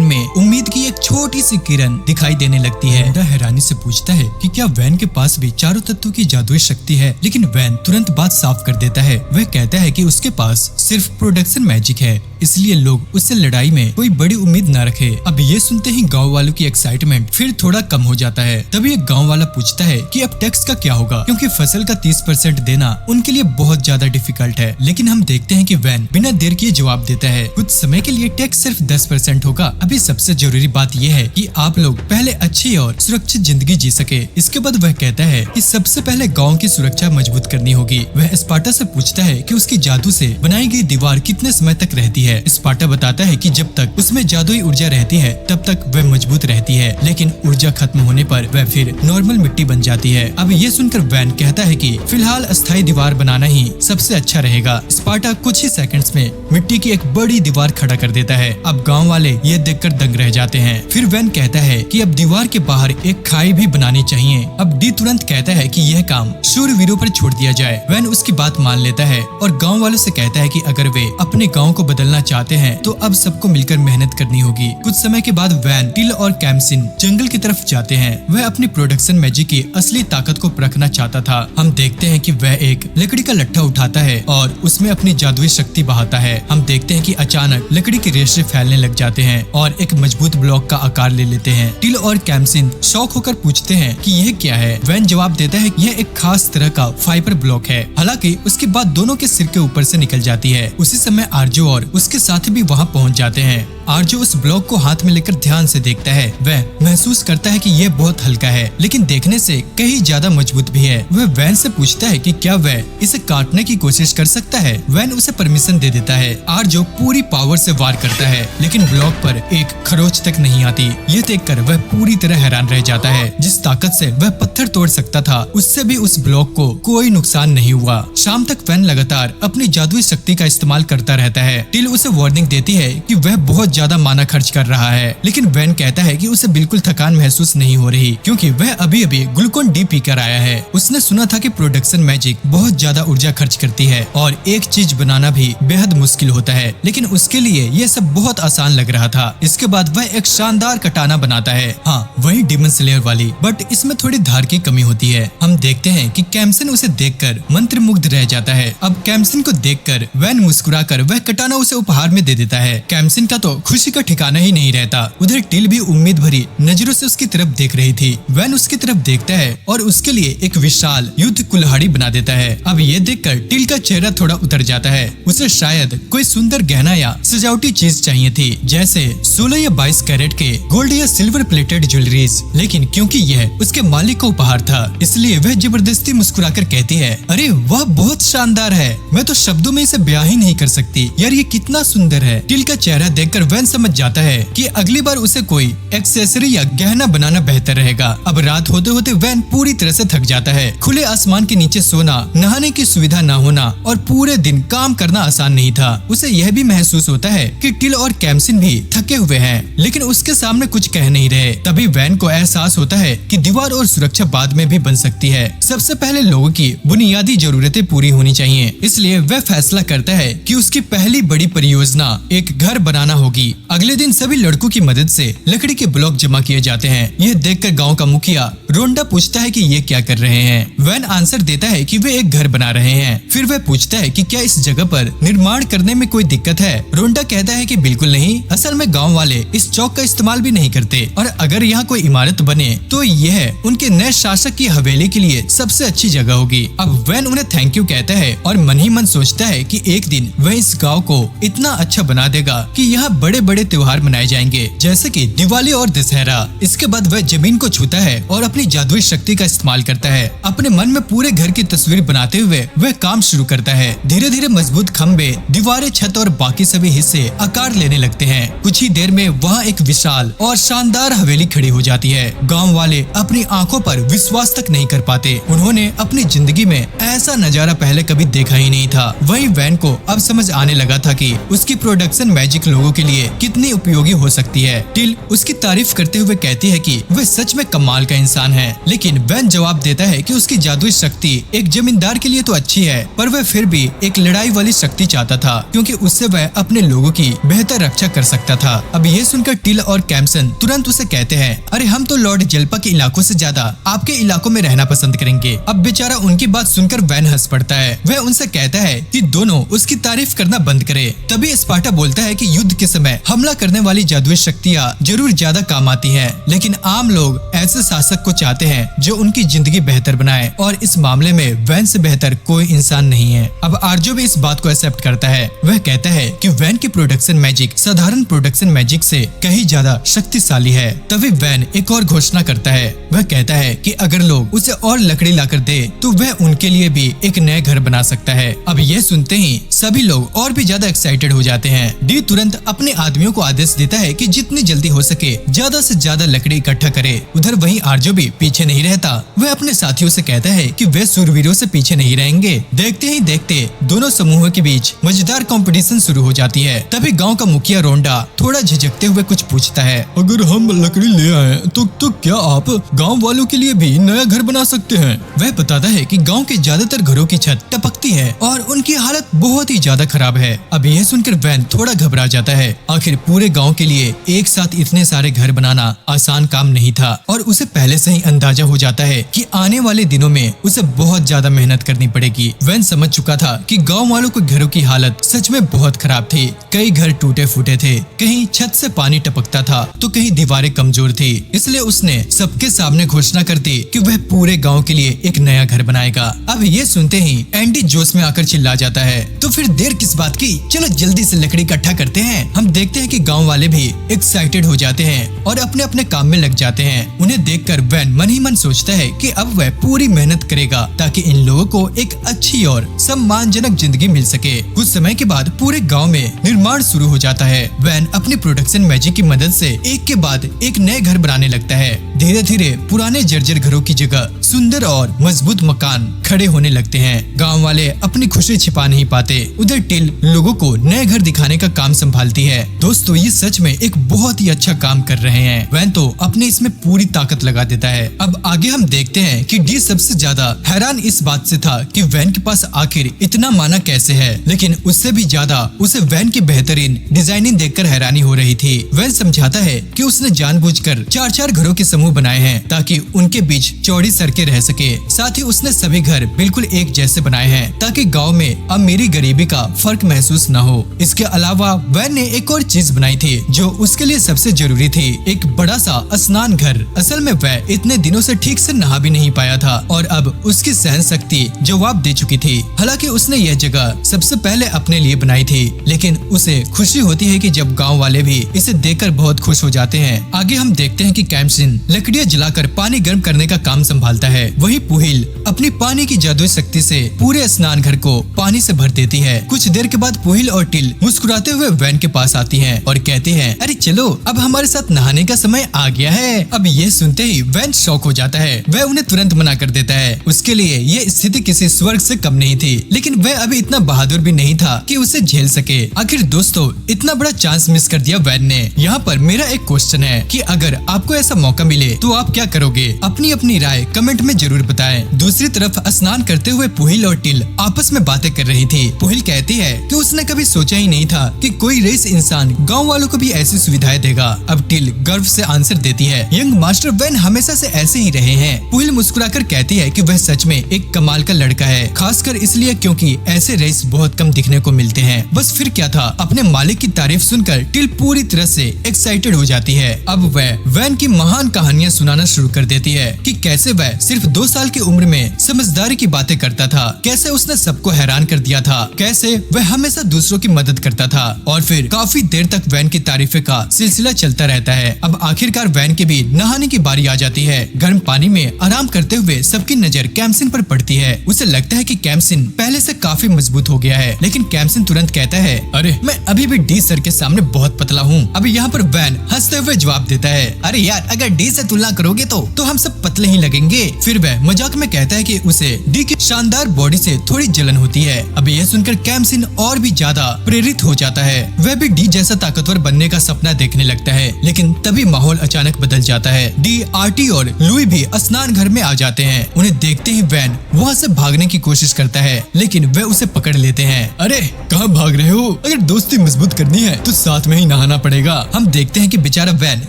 में उम्मीद की एक छोटी सी किरण दिखाई देने लगती है। बंदा हैरानी से पूछता है कि क्या वैन के पास भी चारों तत्वों की जादुई शक्ति है, लेकिन वैन तुरंत बात साफ कर देता है। वह कहता है कि उसके पास सिर्फ प्रोडक्शन मैजिक है, इसलिए लोग उससे लड़ाई में कोई बड़ी उम्मीद न रखे। अब ये सुनते ही गांव वालों की एक्साइटमेंट फिर थोड़ा कम हो जाता है। तभी एक गांव वाला पूछता है कि अब टैक्स का क्या होगा, क्योंकि फसल का 30% देना उनके लिए बहुत ज्यादा डिफिकल्ट है। लेकिन हम देखते हैं कि वैन बिना देर किए जवाब देता है, कुछ समय के लिए टैक्स सिर्फ 10% होगा। अभी सबसे जरूरी बात यह है कि आप लोग पहले अच्छी और सुरक्षित जिंदगी जी सके। इसके बाद वह कहता है कि सबसे पहले गाँव की सुरक्षा मजबूत करनी होगी। वह स्पार्टा से पूछता है कि उसकी जादू से बनाई गई दीवार कितने समय तक रहती है। स्पार्टा बताता है कि जब तक उसमें जादुई ऊर्जा रहती है तब तक वह मजबूत रहती है, लेकिन ऊर्जा खत्म होने पर वह फिर नॉर्मल मिट्टी बन जाती है। अब ये सुनकर वैन कहता है कि फिलहाल अस्थायी दीवार बनाना ही सबसे अच्छा रहेगा। स्पार्टा कुछ ही सेकंड्स में मिट्टी की एक बड़ी दीवार खड़ा कर देता है। अब गाँव वाले ये देखकर दंग रह जाते हैं। फिर वैन कहता है कि अब दीवार के बाहर एक खाई भी बनानी चाहिए। अब डी तुरंत कहता है कि यह काम शूरवीरों पर छोड़ दिया जाए। वैन उसकी बात मान लेता है और गाँव वालों से कहता है कि अगर वे अपने गाँव को बदलना चाहते हैं तो अब सबको मिलकर मेहनत करनी होगी। कुछ समय के बाद वैन, टिल और कैम्सिन जंगल की तरफ जाते हैं। वह अपनी प्रोडक्शन मैजिक की असली ताकत को परखना चाहता था। हम देखते हैं कि वह एक लकड़ी का लट्ठा उठाता है और उसमें अपनी जादुई शक्ति बहाता है। हम देखते हैं कि अचानक लकड़ी के रेशे फैलने लग जाते हैं और एक मजबूत ब्लॉक का आकार ले लेते हैं। टिल और कैम्सिन शौक होकर पूछते हैं कि यह क्या है। वैन जवाब देता है कि यह एक खास तरह का फाइबर ब्लॉक है। हालांकि उसकी बात दोनों के सिर के ऊपर से निकल जाती है। उसी समय आर्जो और उसके साथी भी वहां पहुंच जाते हैं। आर्जो उस ब्लॉक को हाथ में लेकर ध्यान से देखता है। वह महसूस करता है कि यह बहुत हल्का है, लेकिन देखने से कहीं ज्यादा मजबूत भी है। वह वैन से पूछता है कि क्या वह इसे काटने की कोशिश कर सकता है। वैन उसे परमिशन दे देता है। आर्जो पूरी पावर से वार करता है, लेकिन ब्लॉक पर एक खरोच तक नहीं आती। यह देखकर वह पूरी तरह हैरान रह जाता है। जिस ताकत से वह पत्थर तोड़ सकता था, उससे भी उस ब्लॉक को कोई नुकसान नहीं हुआ। शाम तक वैन लगातार अपनी जादुई शक्ति का इस्तेमाल करता रहता है। टिल उसे वार्निंग देती है कि वह बहुत ज्यादा माना खर्च कर रहा है, लेकिन वैन कहता है कि उसे बिल्कुल थकान महसूस नहीं हो रही क्योंकि वह अभी अभी ग्लूकोन डी पीकर आया है। उसने सुना था कि प्रोडक्शन मैजिक बहुत ज्यादा ऊर्जा खर्च करती है और एक चीज बनाना भी बेहद मुश्किल होता है, लेकिन उसके लिए यह सब बहुत आसान लग रहा था। इसके बाद वह एक शानदार कटाना बनाता है। हाँ, वही डीमन स्लेयर वाली, बट इसमें थोड़ी धार की कमी होती है। हम देखते हैं कि कैम्सन उसे देखकर मंत्रमुग्ध रह जाता है। अब कैम्सन को देखकर वैन मुस्कुराकर वह कटाना उसे उपहार में दे देता है। कैम्सन का तो खुशी का ठिकाना ही नहीं रहता। उधर टिल भी उम्मीद भरी नजरों से उसकी तरफ देख रही थी। वैन उसकी तरफ देखता है और उसके लिए एक विशाल युद्ध कुल्हाड़ी बना देता है। अब ये देखकर टिल का चेहरा थोड़ा उतर जाता है। उसे शायद कोई सुंदर गहना या सजावटी चीज चाहिए थी, जैसे 16 या 22 कैरेट के गोल्ड या सिल्वर प्लेटेड ज्वेलरीज, लेकिन क्योंकि यह उसके मालिक का उपहार था, इसलिए वह जबरदस्ती मुस्कुराकर कहती है, अरे वह बहुत शानदार है, मैं तो शब्दों में इसे बयां ही नहीं कर सकती। यार ये कितना सुंदर है। टिल का चेहरा देखकर वैन समझ जाता है कि अगली बार उसे कोई एक्सेसरी या गहना बनाना बेहतर रहेगा। अब रात होते होते वैन पूरी तरह से थक जाता है। खुले आसमान के नीचे सोना, नहाने की सुविधा न होना और पूरे दिन काम करना आसान नहीं था। उसे यह भी महसूस होता है कि टिल और कैम्सिन भी थके हुए हैं, लेकिन उसके सामने कुछ कह नहीं रहे। तभी वैन को एहसास होता है कि दीवार और सुरक्षा बाद में भी बन सकती है। सबसे पहले लोगों की बुनियादी जरूरतें पूरी होनी चाहिए। इसलिए वह फैसला करता है कि उसकी पहली बड़ी परियोजना एक घर बनाना होगी। अगले दिन सभी लड़कों की मदद से लकड़ी के ब्लॉक जमा किए जाते हैं। यह देखकर गांव का मुखिया रोंडा पूछता है कि ये क्या कर रहे हैं। वैन आंसर देता है कि वे एक घर बना रहे हैं। फिर वह पूछता है कि क्या इस जगह पर निर्माण करने में कोई दिक्कत है। रोंडा कहता है कि बिल्कुल नहीं, असल में गांव वाले इस चौक का इस्तेमाल भी नहीं करते और अगर यहाँ कोई इमारत बने तो यह उनके नए शासक की हवेली के लिए सबसे अच्छी जगह होगी। अब वैन उन्हें थैंक यू कहता है और मन ही मन सोचता है कि एक दिन वह इस गांव को इतना अच्छा बना देगा कि यहाँ बड़े बड़े त्योहार मनाए जाएंगे, जैसे कि दिवाली और दशहरा। इसके बाद वह जमीन को छूता है और अपनी जादुई शक्ति का इस्तेमाल करता है। अपने मन में पूरे घर की तस्वीर बनाते हुए वह काम शुरू करता है। धीरे धीरे मजबूत खम्बे, दीवारें, छत और बाकी सभी हिस्से आकार लेने लगते हैं। कुछ ही देर में वहाँ एक विशाल और शानदार हवेली खड़ी हो जाती है। गाँव वाले अपनी आंखों पर विश्वास तक नहीं कर पाते। उन्होंने अपनी जिंदगी में ऐसा नजारा पहले कभी देखा ही नहीं था। वहीं वैन को अब समझ आने लगा था कि उसकी प्रोडक्शन मैजिक लोगों के लिए कितनी उपयोगी हो सकती है। टिल उसकी तारीफ करते हुए कहती है कि वह सच में कमाल का इंसान है, लेकिन वैन जवाब देता है कि उसकी जादुई शक्ति एक जमींदार के लिए तो अच्छी है, पर वह फिर भी एक लड़ाई वाली शक्ति चाहता था, क्योंकि उससे वह अपने लोगों की बेहतर रक्षा कर सकता था। अब ये सुनकर टिल और कैम्सन तुरंत उसे कहते हैं, अरे हम तो लॉर्ड जेल्पा के इलाकों से ज्यादा आपके इलाकों में रहना पसंद करेंगे। अब बेचारा उनकी बात सुनकर वैन हंस पड़ता है। वह उनसे कहता है कि दोनों उसकी तारीफ करना बंद करे। तभी स्पार्टा बोलता है कि युद्ध के समय हमला करने वाली जादुई शक्तियाँ जरूर ज्यादा काम आती हैं, लेकिन आम लोग ऐसे शासक को चाहते हैं जो उनकी जिंदगी बेहतर बनाए, और इस मामले में वैन से बेहतर कोई इंसान नहीं है। अब आर्जो भी इस बात को एक्सेप्ट करता है। वह कहता है कि वैन की प्रोडक्शन मैजिक साधारण प्रोडक्शन मैजिक से कहीं ज्यादा शक्तिशाली है। तभी वैन एक और घोषणा करता है। वह कहता है कि अगर लोग उसे और लकड़ी लाकर दे तो वह उनके लिए भी एक नया घर बना सकता है। अब यह सुनते ही सभी लोग और भी ज्यादा एक्साइटेड हो जाते हैं। डी तुरंत अपने आदमियों को आदेश देता है कि जितनी जल्दी हो सके ज्यादा से ज्यादा लकड़ी इकट्ठा करे। उधर वहीं आर्जो भी पीछे नहीं रहता। वह अपने साथियों से कहता है कि वे शूरवीरों से पीछे नहीं रहेंगे। देखते ही देखते दोनों समूहों के बीच मजेदार कंपटीशन शुरू हो जाती है। तभी गांव का मुखिया रोंडा थोड़ा झिझकते हुए कुछ पूछता है, अगर हम लकड़ी ले आए तो क्या आप गांव वालों के लिए भी नया घर बना सकते हैं? वह बताता है कि गांव के ज्यादातर घरों की छत टपकती है और उनकी हालत बहुत ही ज्यादा खराब है। अब यह सुनकर वैन थोड़ा घबरा जाता है। आखिर पूरे गांव के लिए एक साथ इतने सारे घर बनाना आसान काम नहीं था, और उसे पहले से ही अंदाजा हो जाता है कि आने वाले दिनों में उसे बहुत ज्यादा मेहनत करनी पड़ेगी। वैन समझ चुका था कि गांव वालों के घरों की हालत सच में बहुत खराब थी। कई घर टूटे फूटे थे, कहीं छत से पानी टपकता था तो कहीं दीवारें कमजोर थी। इसलिए उसने सबके सामने घोषणा कर दी कि वह पूरे गांव के लिए एक नया घर बनाएगा। अब ये सुनते ही एंडी जोश में आकर चिल्ला जाता है, तो फिर देर किस बात की, चलो जल्दी से लकड़ी इकट्ठा करते हैं। हम देखते हैं कि गांव वाले भी एक्साइटेड हो जाते हैं और अपने अपने काम में लग जाते हैं। उन्हें देखकर वैन मन ही मन सोचता है कि अब वह पूरी मेहनत करेगा ताकि इन लोगों को एक अच्छी और सम्मानजनक जिंदगी मिल सके। कुछ समय के बाद पूरे गांव में निर्माण शुरू हो जाता है। वैन अपनी प्रोडक्शन मैजिक की मदद से एक के बाद एक नए घर बनाने लगता है। धीरे धीरे पुराने जर्जर घरों की जगह सुंदर और मजबूत मकान खड़े होने लगते हैं। गांव वाले अपनी खुशी छिपा नहीं पाते। उधर टिल लोगों को नए घर दिखाने का काम संभालती है। दोस्तों ये सच में एक बहुत ही अच्छा काम कर रहे हैं। वैन तो अपने इसमें पूरी ताकत लगा देता है। अब आगे हम देखते हैं कि डी सबसे ज्यादा हैरान इस बात से था कि वैन के पास आखिर इतना माना कैसे है, लेकिन उससे भी ज्यादा उसे वैन की बेहतरीन डिजाइनिंग देखकर हैरानी हो रही थी। वैन समझाता है कि उसने जानबूझकर 4-4 घरों के समूह बनाए हैं ताकि उनके बीच चौड़ी सड़कें रह सके। साथ ही उसने सभी घर बिल्कुल एक जैसे बनाए हैं ताकि गांव में अमीरी गरीबी का फर्क महसूस न हो। इसके अलावा वैन ने एक और चीज बनाई थी जो उसके लिए सबसे जरूरी थी, एक बड़ा सा स्नान घर। असल में वह इतने दिनों से ठीक से नहा भी नहीं पाया था और अब उसकी सहन शक्ति जवाब दे चुकी थी। हालांकि उसने यह जगह सबसे पहले अपने लिए बनाई थी, लेकिन उसे खुशी होती है कि जब गांव वाले भी इसे देखकर बहुत खुश हो जाते हैं। आगे हम देखते हैं कि कैम्सिन लकड़ियां जलाकर पानी गर्म करने का काम संभालता है। वही पुहिल अपनी पानी की जादुई शक्ति से पूरे स्नान घर को पानी से भर देती है। कुछ देर के बाद पुहिल और टिल मुस्कुराते हुए वैन के पास आती हैं और कहते हैं, अरे चलो अब हमारे साथ नहाने का समय आ गया है। अब ये सुनते ही वैन शॉक हो जाता है। वह उन्हें तुरंत मना कर देता है। उसके लिए ये स्थिति किसी स्वर्ग से कम नहीं थी, लेकिन वह अभी इतना बहादुर भी नहीं था कि उसे झेल सके। आखिर दोस्तों, इतना बड़ा चांस मिस कर दिया वैन ने। यहाँ पर मेरा एक क्वेश्चन है कि अगर आपको ऐसा मौका मिले तो आप क्या करोगे? अपनी अपनी राय कमेंट में जरूर बताएं। दूसरी तरफ स्नान करते हुए पुहिल और टिल आपस में बातें कर रही थी। पुहिल कहती है कि उसने कभी सोचा ही नहीं था कि कोई रईस इंसान गांव वालों को भी ऐसी सुविधाएं देगा। अब टिल गर्व से आंसर देती है, यंग मास्टर वैन हमेशा से ऐसे ही रहे हैं। पुहिल मुस्कुराकर कहती है कि वह सच में एक कमाल का लड़का है, खासकर इसलिए क्योंकि ऐसे रईस बहुत कम दिखने को मिलते हैं। बस फिर क्या था, अपने मालिक की तारीफ सुनकर टिल पूरी तरह से एक्साइटेड हो जाती है। अब वह वैन की महान कहानियां सुनाना शुरू कर देती है कि कैसे वह सिर्फ 2 साल की उम्र में समझदारी की बातें करता था, कैसे उसने सबको हैरान कर दिया था, कैसे वह हमेशा दूसरों की मदद करता था। और फिर काफी देर तक वैन की तारीफें का सिलसिला चलता रहता है। अब आखिरकार वैन की भी नहाने की बारी आ जाती है। गर्म पानी में आराम करते हुए सबकी नजर कैम्सिन पर पड़ती है। उसे लगता है कि कैम्सिन पहले से काफी मजबूत हो गया है, लेकिन कैम्सिन तुरंत कहता है, अरे मैं अभी भी डी सर के सामने बहुत पतला हूँ। अभी यहाँ पर वैन हंसते हुए जवाब देता है, अरे यार अगर डी से तुलना करोगे तो हम सब पतले ही लगेंगे। फिर वह मजाक में कहता है कि उसे डी की शानदार बॉडी से थोड़ी जलन होती है। अब यह सुनकर कैम्सिन और भी ज्यादा प्रेरित हो जाता है। वह भी डी जैसा ताकतवर बनने का सपना देखने लगता है, लेकिन तभी माहौल अचानक बदल जाता है। डी, आर्टी और लुई भी स्नान घर में आ जाते हैं। उन्हें देखते ही वैन वहाँ से भागने की कोशिश करता है, लेकिन वे उसे पकड़ लेते हैं। अरे कहाँ भाग रहे हो? अगर दोस्ती मजबूत करनी है तो साथ में ही नहाना पड़ेगा। हम देखते हैं कि बेचारा वैन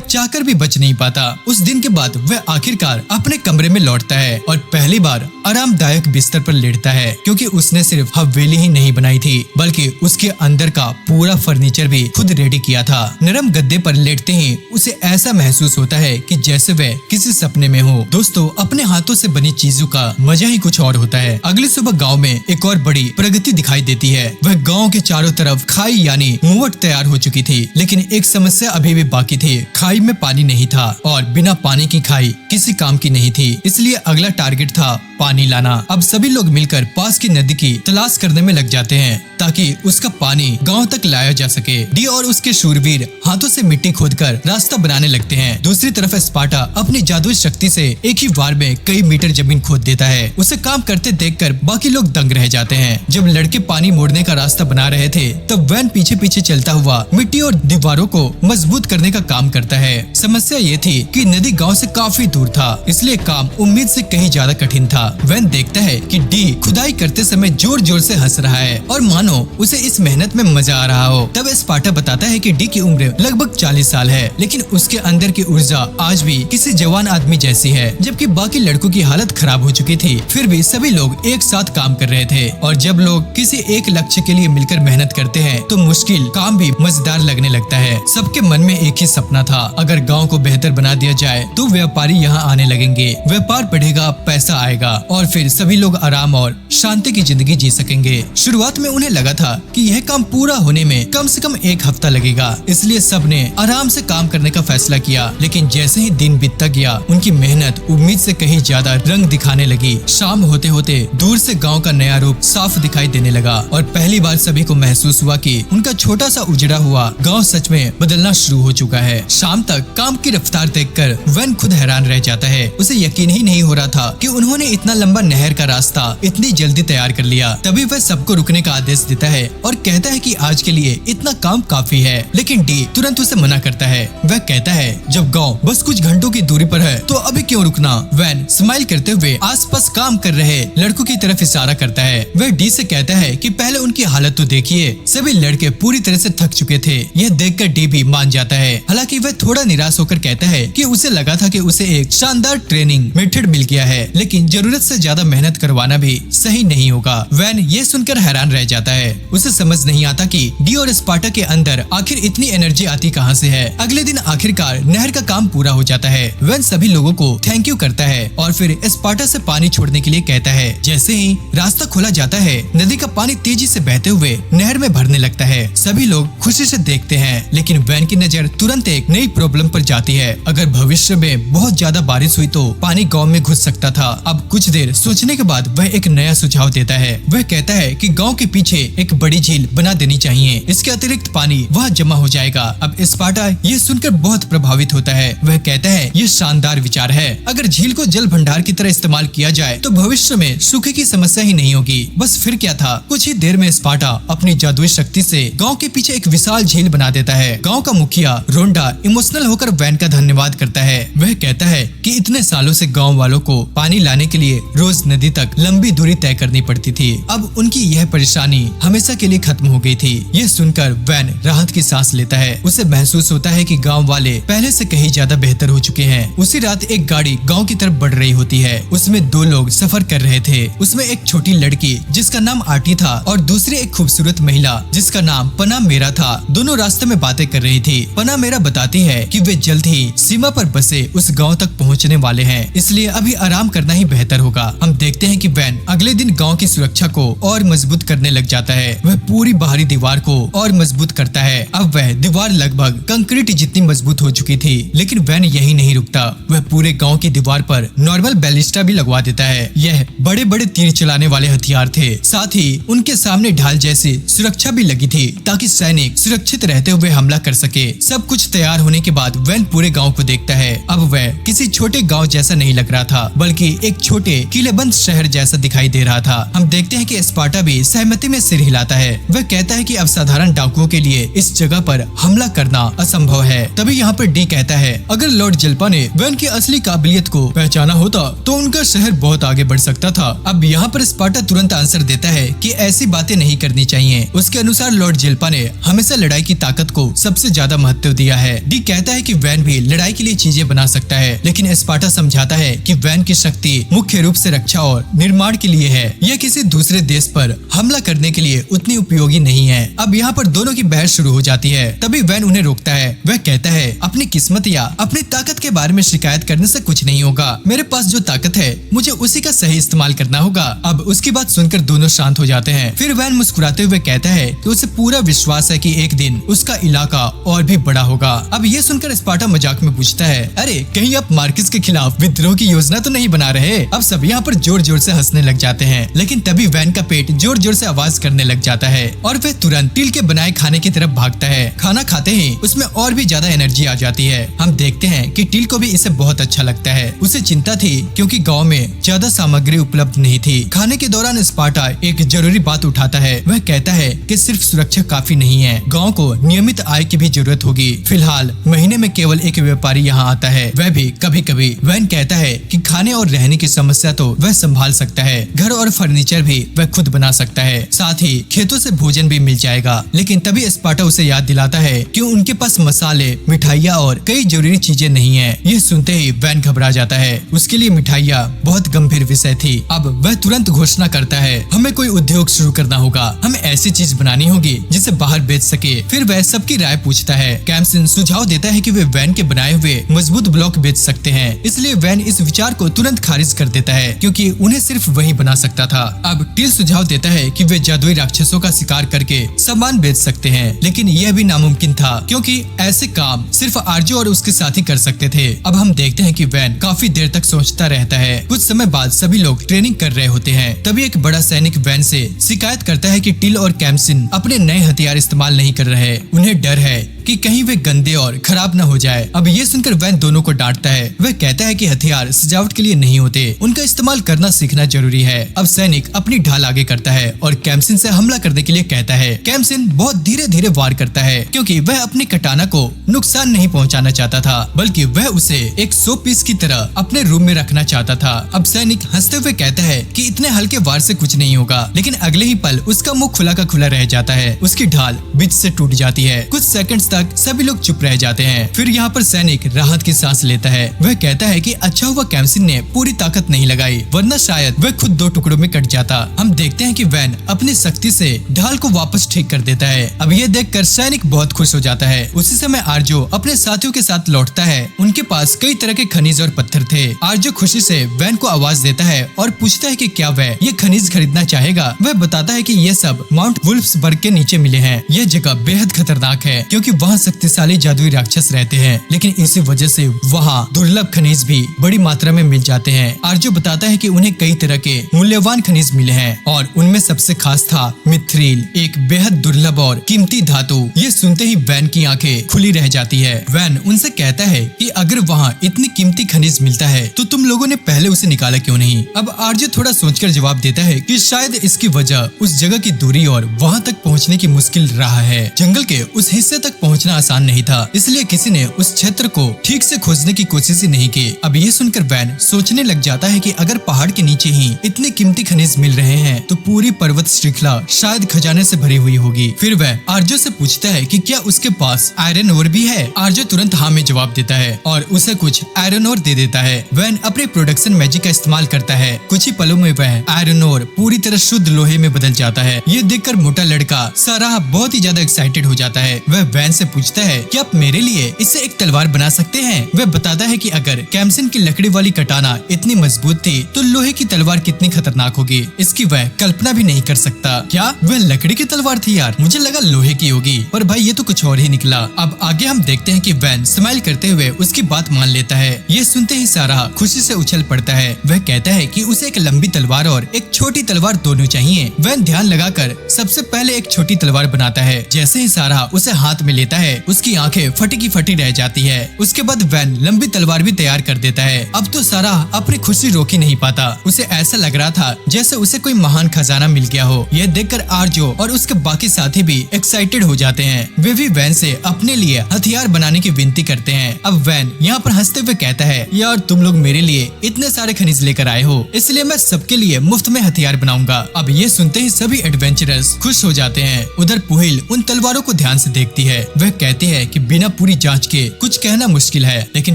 चाहकर भी बच नहीं पाता। उस दिन के बाद वह आखिरकार अपने कमरे में लौटता है और पहली बार आरामदायक बिस्तर पर लेटता है, क्योंकि उसने सिर्फ हवेली ही नहीं बनाई थी बल्कि उसके अंदर का पूरा फर्नीचर भी खुद रेडी किया था। नरम गद्दे पर लेटते ही उसे ऐसा महसूस होता है कि जैसे वह किसी सपने में हो। दोस्तों, अपने हाथों से बनी चीजों का मजा ही कुछ और होता है। अगली सुबह गांव में एक और बड़ी प्रगति दिखाई देती है। वह गांव के चारों तरफ खाई यानी मुवट तैयार हो चुकी थी, लेकिन एक समस्या अभी भी बाकी थी। खाई में पानी नहीं था और बिना पानी की खाई किसी काम की नहीं थी, इसलिए अगला टारगेट था पानी लाना। अब सभी लोग मिलकर पास की नदी की तलाश करने में लग जाते हैं ताकि उसका पानी गांव तक लाया जा सके। डी और उसके शूरवीर हाथों से मिट्टी खोदकर रास्ता बनाने लगते हैं। दूसरी तरफ स्पार्टा अपनी जादुई शक्ति से एक ही बार में कई मीटर जमीन खोद देता है। उसे काम करते देखकर बाकी लोग दंग रह जाते हैं। जब लड़के पानी मोड़ने का रास्ता बना रहे थे तब वैन पीछे पीछे चलता हुआ मिट्टी और दीवारों को मजबूत करने का काम करता है। समस्या ये थी कि नदी गाँव से काफी दूर था, इसलिए काम उम्मीद से कहीं ज्यादा कठिन था। वैन देखता है कि डी खुदाई करते समय जोर जोर से हंस रहा है और मानो उसे इस मेहनत में मजा आ रहा हो। तब स्पार्टा बताता है कि डी की उम्र लगभग 40 साल है, लेकिन उसके अंदर की ऊर्जा आज भी किसी जवान आदमी जैसी है। जबकि बाकी लड़कों की हालत खराब हो चुकी थी, फिर भी सभी लोग एक साथ काम कर रहे थे। और जब लोग किसी एक लक्ष्य के लिए मिलकर मेहनत करते हैं तो मुश्किल काम भी मजेदार लगने लगता है। सबके मन में एक ही सपना था, अगर गाँव को बेहतर बना दिया जाए तो व्यापारी यहाँ आने लगेंगे, व्यापार बढ़ेगा, पैसा आएगा और फिर सभी लोग आराम और शांति की जिंदगी जी सकेंगे। शुरुआत में उन्हें लगा था कि यह काम पूरा होने में कम से कम 1 हफ्ता लगेगा, इसलिए सबने आराम से काम करने का फैसला किया। लेकिन जैसे ही दिन बीतता गया उनकी मेहनत उम्मीद से कहीं ज्यादा रंग दिखाने लगी। शाम होते होते दूर से गांव का नया रूप साफ दिखाई देने लगा और पहली बार सभी को महसूस हुआ कि उनका छोटा सा उजड़ा हुआ गाँव सच में बदलना शुरू हो चुका है। शाम तक काम की रफ्तार देखकर वैन खुद हैरान रह जाता है। उसे यकीन ही नहीं हो रहा था कि उन्होंने इतना लंबा नहर का रास्ता इतनी जल्दी तैयार कर लिया। तभी वह सबको रुकने का आदेश देता है और कहता है कि आज के लिए इतना काम काफी है, लेकिन डी तुरंत उसे मना करता है। वह कहता है जब गांव बस कुछ घंटों की दूरी पर है तो अभी क्यों रुकना। वैन स्माइल करते हुए आसपास काम कर रहे लड़कों की तरफ इशारा करता है। वह डी से कहता है कि पहले उनकी हालत तो देखिए, सभी लड़के पूरी तरह से थक चुके थे। यह देखकर डी भी मान जाता है। हालांकि वह थोड़ा निराश होकर कहता है कि उसे लगा था कि उसे एक शानदार ट्रेनिंग मेथड मिल गया है, लेकिन जरूरत से ज्यादा मेहनत करवाना भी सही नहीं होगा। वैन ये सुनकर हैरान रह जाता है। उसे समझ नहीं आता कि डी और स्पार्टा के अंदर आखिर इतनी एनर्जी आती कहां से है। अगले दिन आखिरकार नहर का काम पूरा हो जाता है। वैन सभी लोगों को थैंक यू करता है और फिर स्पार्टा से पानी छोड़ने के लिए कहता है। जैसे ही रास्ता खोला जाता है, नदी का पानी तेजी से बहते हुए नहर में भरने लगता है। सभी लोग खुशी से देखते हैं, लेकिन वैन की नजर तुरंत एक नई प्रॉब्लम पर जाती है। अगर भविष्य में बहुत ज्यादा बारिश हुई तो पानी गांव में घुस सकता था। अब कुछ देर सोचने के बाद वह एक नया सुझाव देता है। वह कहता है कि गांव के पीछे एक बड़ी झील बना देनी चाहिए, इसके अतिरिक्त पानी वहाँ जमा हो जाएगा। अब स्पार्टा ये सुनकर बहुत प्रभावित होता है। वह कहता है ये शानदार विचार है। अगर झील को जल भंडार की तरह इस्तेमाल किया जाए तो भविष्य में सूखे की समस्या ही नहीं होगी। बस फिर क्या था, कुछ ही देर में स्पार्टा अपनी जादुई शक्ति से गांव के पीछे एक विशाल झील बना देता है। गांव का मुखिया रोंडा इमोशनल होकर वैन का धन्यवाद करता है। वह कहता है कि इतने सालों से गांव वालों को पानी लाने के लिए रोज नदी तक लंबी दूरी तय करनी पड़ती थी। अब उनकी यह परेशानी हमेशा के लिए खत्म हो गई थी। यह सुनकर वैन राहत की सांस लेता है। उसे महसूस होता है कि गांव वाले पहले से कहीं ज्यादा बेहतर हो चुके हैं। उसी रात एक गाड़ी गांव की तरफ बढ़ रही होती है। उसमें दो लोग सफर कर रहे थे। उसमें एक छोटी लड़की जिसका नाम आटी था और दूसरी एक खूबसूरत महिला जिसका नाम पना मेरा था। दोनों रास्ते में बातें कर रही थी। पना मेरा बताती है कि वे जल्द ही सीमा पर बसे उस गांव तक पहुंचने वाले हैं, इसलिए अभी आराम करना ही बेहतर होगा। हम देखते हैं कि वैन अगले दिन गांव की सुरक्षा को और मजबूत करने लग जाता है। वह पूरी बाहरी दीवार को और मजबूत करता है। अब वह दीवार लगभग कंक्रीट जितनी मजबूत हो चुकी थी, लेकिन वैन यही नहीं रुकता। वह पूरे गांव की दीवार पर नॉर्मल बैलिस्टा भी लगवा देता है। यह बड़े बड़े तीर चलाने वाले हथियार थे। साथ ही उनके सामने ढाल जैसी सुरक्षा भी लगी थी ताकि सैनिक सुरक्षित रहते हुए हमला कर सके। सब कुछ तैयार होने के बाद वैन पूरे गांव को देखता है। अब वह किसी छोटे गांव जैसा नहीं लग रहा था, बल्कि एक छोटे किलेबंद शहर जैसा दिखाई दे रहा था। हम देखते हैं कि स्पार्टा भी सहमति में सिर हिलाता है। वह कहता है कि अब साधारण डाकुओं के लिए इस जगह पर हमला करना असंभव है। तभी यहाँ पर डी कहता है अगर लॉर्ड जल्पा ने वैन की असली काबिलियत को पहचाना होता तो उनका शहर बहुत आगे बढ़ सकता था। अब यहाँ पर स्पार्टा तुरंत आंसर देता है कि ऐसी बातें नहीं करनी चाहिए। उसके अनुसार लॉर्ड जल्पा ने हमेशा लड़ाई की ताकत को सबसे ज्यादा महत्व दिया है। डी कहता है कि वैन भी लड़ाई के लिए चीजें बना सकता है, लेकिन स्पार्टा समझाता है कि वैन की शक्ति मुख्य रूप से रक्षा और निर्माण के लिए है। यह किसी दूसरे देश पर हमला करने के लिए उतनी उपयोगी नहीं है। अब यहाँ पर दोनों की बहस शुरू हो जाती है। तभी वैन उन्हें रोकता है। वह कहता है अपनी किस्मत या अपनी ताकत के बारे में शिकायत करने से कुछ नहीं होगा। मेरे पास जो ताकत है मुझे उसी का सही इस्तेमाल करना होगा। अब उसकी बात सुनकर दोनों शांत हो जाते हैं। फिर वैन मुस्कुराते हुए कहता है कि उसे पूरा विश्वास है कि एक दिन उसका इलाका और भी बड़ा होगा। अब ये सुनकर स्पार्टा मजाक में पूछता है अरे कहीं आप मार्किस के खिलाफ विद्रोह की योजना तो नहीं बना रहे। अब सब यहाँ पर जोर जोर से हंसने लग जाते हैं, लेकिन तभी वैन का पेट जोर जोर से आवाज करने लग जाता है और वह तुरंत टिल के बनाए खाने की तरफ भागता है। खाना खाते ही उसमें और भी ज्यादा एनर्जी आ जाती है। हम देखते हैं कि टिल को भी इसे बहुत अच्छा लगता है। उसे चिंता थी क्योंकि गांव में ज्यादा सामग्री उपलब्ध नहीं थी। खाने के दौरान स्पार्टा एक जरूरी बात उठाता है। वह कहता है कि सिर्फ सुरक्षा काफी नहीं है, गांव को नियमित आय की भी जरूरत होगी। फिलहाल महीने में केवल एक व्यापारी यहाँ आता है, वह भी कभी कभी। वैन कहता है कि खाने और रहने की समस्या तो वह संभाल सकता है, घर और फर्नीचर भी वह खुद बना सकता है, साथ ही खेतों से भोजन भी मिल जाएगा। लेकिन तभी स्पार्टा उसे याद दिलाता है कि उनके पास मसाले, मिठाइयाँ और कई जरूरी चीजें नहीं है। यह सुनते ही वैन घबरा जाता है। उसके लिए मिठाइयाँ बहुत गंभीर विषय थी। अब वह तुरंत घोषणा करता है हमें कोई उद्योग शुरू करना होगा, हमें ऐसी चीज बनानी होगी जिसे बाहर बेच सके। फिर वह सबकी राय पूछता है। कैम्सन सुझाव देता है कि वे वैन के बनाए हुए मजबूत ब्लॉक बेच सकते हैं, इसलिए वैन इस विचार को तुरंत खारिज कर देता है क्योंकि उन्हें सिर्फ वही बना सकता था। अब टिल सुझाव देता है कि वे जादुई राक्षसों का शिकार करके सामान बेच सकते हैं, लेकिन यह भी नामुमकिन था क्योंकि ऐसे काम सिर्फ आर्जो और उसके साथी कर सकते थे। अब हम देखते हैं कि वैन काफी देर तक सोचता रहता है। कुछ समय बाद सभी लोग ट्रेनिंग कर रहे होते हैं। तभी एक बड़ा सैनिक वैन से शिकायत करता है कि टिल और कैम्सन अपने नए हथियार इस्तेमाल नहीं कर रहे। उन्हें डर है कि कहीं वे गंदे और खराब न हो जाए। अब ये सुनकर वैन दोनों को डांटता है। वह कहता है कि हथियार सजावट के लिए नहीं होते, उनका इस्तेमाल करना सीखना जरूरी है। अब सैनिक अपनी ढाल आगे करता है और कैम्सिन से हमला करने के लिए कहता है। कैम्सिन बहुत धीरे धीरे वार करता है क्योंकि वह अपनी कटाना को नुकसान नहीं पहुंचाना चाहता था, बल्कि वह उसे एक शो पीस की तरह अपने रूम में रखना चाहता था। अब सैनिक हंसते हुए कहता है कि इतने हल्के वार से कुछ नहीं होगा, लेकिन अगले ही पल उसका मुंह खुला का खुला रह जाता है। उसकी ढाल बीच से टूट जाती है। कुछ सेकंड्स तक सभी लोग चुप रह जाते हैं। फिर यहाँ पर सैनिक राहत की सांस लेता है। वह कहता है कि अच्छा हुआ कैम्सिन ने पूरी ताकत नहीं लगाई, वरना शायद वह खुद 2 टुकड़ों में कट जाता। हम देखते हैं कि वैन अपनी सख्ती से ढाल को वापस ठीक कर देता है। अब ये देखकर सैनिक बहुत खुश हो जाता है। उसी समय आर्जो अपने साथियों के साथ लौटता है। उनके पास कई तरह के खनिज और पत्थर थे। आर्जो खुशी से वैन को आवाज देता है और पूछता है कि क्या वह ये खनिज खरीदना चाहेगा। वह बताता है कि ये सब माउंट वुल्फ्सबर्ग के नीचे मिले हैं। यह जगह बेहद खतरनाक है क्योंकि वहाँ शक्तिशाली जादुई राक्षस रहते हैं, लेकिन इसी वजह से वहाँ दुर्लभ खनिज भी बड़ी मात्रा में मिल जाते हैं। आर्जो बताता है कि उन्हें कई तरह के मूल्यवान खनिज मिले हैं और उनमें सबसे खास था मिथ्रिल, एक बेहद दुर्लभ और कीमती धातु। ये सुनते ही वैन की आंखें खुली रह जाती है। वैन उनसे कहता है कि अगर वहाँ इतनी कीमती खनिज मिलता है तो तुम लोगों ने पहले उसे निकाला क्यों नहीं। अब आर्जो थोड़ा सोचकर जवाब देता है कि शायद इसकी वजह उस जगह की दूरी और वहाँ तक पहुँचने की मुश्किल रहा है। जंगल के उस हिस्से तक पहुँचना आसान नहीं था, इसलिए किसी ने उस क्षेत्र को ठीक से खोजने की कोशिश ही नहीं की। अब ये सुनकर वैन सोचने लग जाता है कि अगर पहाड़ के नीचे ही इतने कीमती खनिज मिल रहे हैं तो पूरी पर्वत श्रृंखला शायद खजाने से भरी हुई होगी। फिर वह आर्जो से पूछता है कि क्या उसके पास आयरन ओर भी है। आर्जो तुरंत हाँ में जवाब देता है और उसे कुछ आयरन ओर दे देता है। वैन अपने प्रोडक्शन मैजिक का इस्तेमाल करता है। कुछ ही पलों में वह आयरन ओर पूरी तरह शुद्ध लोहे में बदल जाता है। ये देखकर मोटा लड़का साराह बहुत ही ज्यादा एक्साइटेड हो जाता है। वह वैन से पूछता है कि आप मेरे लिए इससे एक तलवार बना सकते हैं। वह बताता है कि अगर कैम्सिन की लकड़ी वाली कटाना इतनी मजबूत थी तो लोहे की तलवार कितनी खतरनाक होगी, इसकी वह कल्पना भी नहीं कर सकता। क्या वह लकड़ी की तलवार थी यार, मुझे लगा लोहे की होगी, पर भाई ये तो कुछ और ही निकला। अब आगे हम देखते हैं कि वैन स्माइल करते हुए उसकी बात मान लेता है। ये सुनते ही साराह खुशी से उछल पड़ता है। वह कहता है कि उसे एक लंबी तलवार और एक छोटी तलवार दोनों चाहिए। वैन ध्यान लगाकर सबसे पहले एक छोटी तलवार बनाता है। जैसे ही साराह उसे हाथ में लेता है उसकी आंखें फटी की फटी रह जाती है। उसके बाद वैन लंबी तलवार भी तैयार कर देता है। अब तो साराह अपनी खुशी रोक ही नहीं पाता। उसे ऐसा लग रहा था जैसे उसे कोई महान खजाना मिल गया हो। यह देखकर आर्जो और उसके बाकी साथी भी एक्साइटेड हो जाते हैं। वे भी वैन से अपने लिए हथियार बनाने की विनती करते हैं। अब वैन यहाँ पर हंसते हुए कहता है, यार तुम लोग मेरे लिए इतने सारे खनिज लेकर आए हो, इसलिए मैं सबके लिए मुफ्त में हथियार बनाऊंगा। अब ये सुनते ही सभी एडवेंचरर्स खुश हो जाते हैं। उधर पुहिल उन तलवारों को ध्यान से देखती है। वह कहती है कि बिना पूरी जांच के कुछ कहना मुश्किल है, लेकिन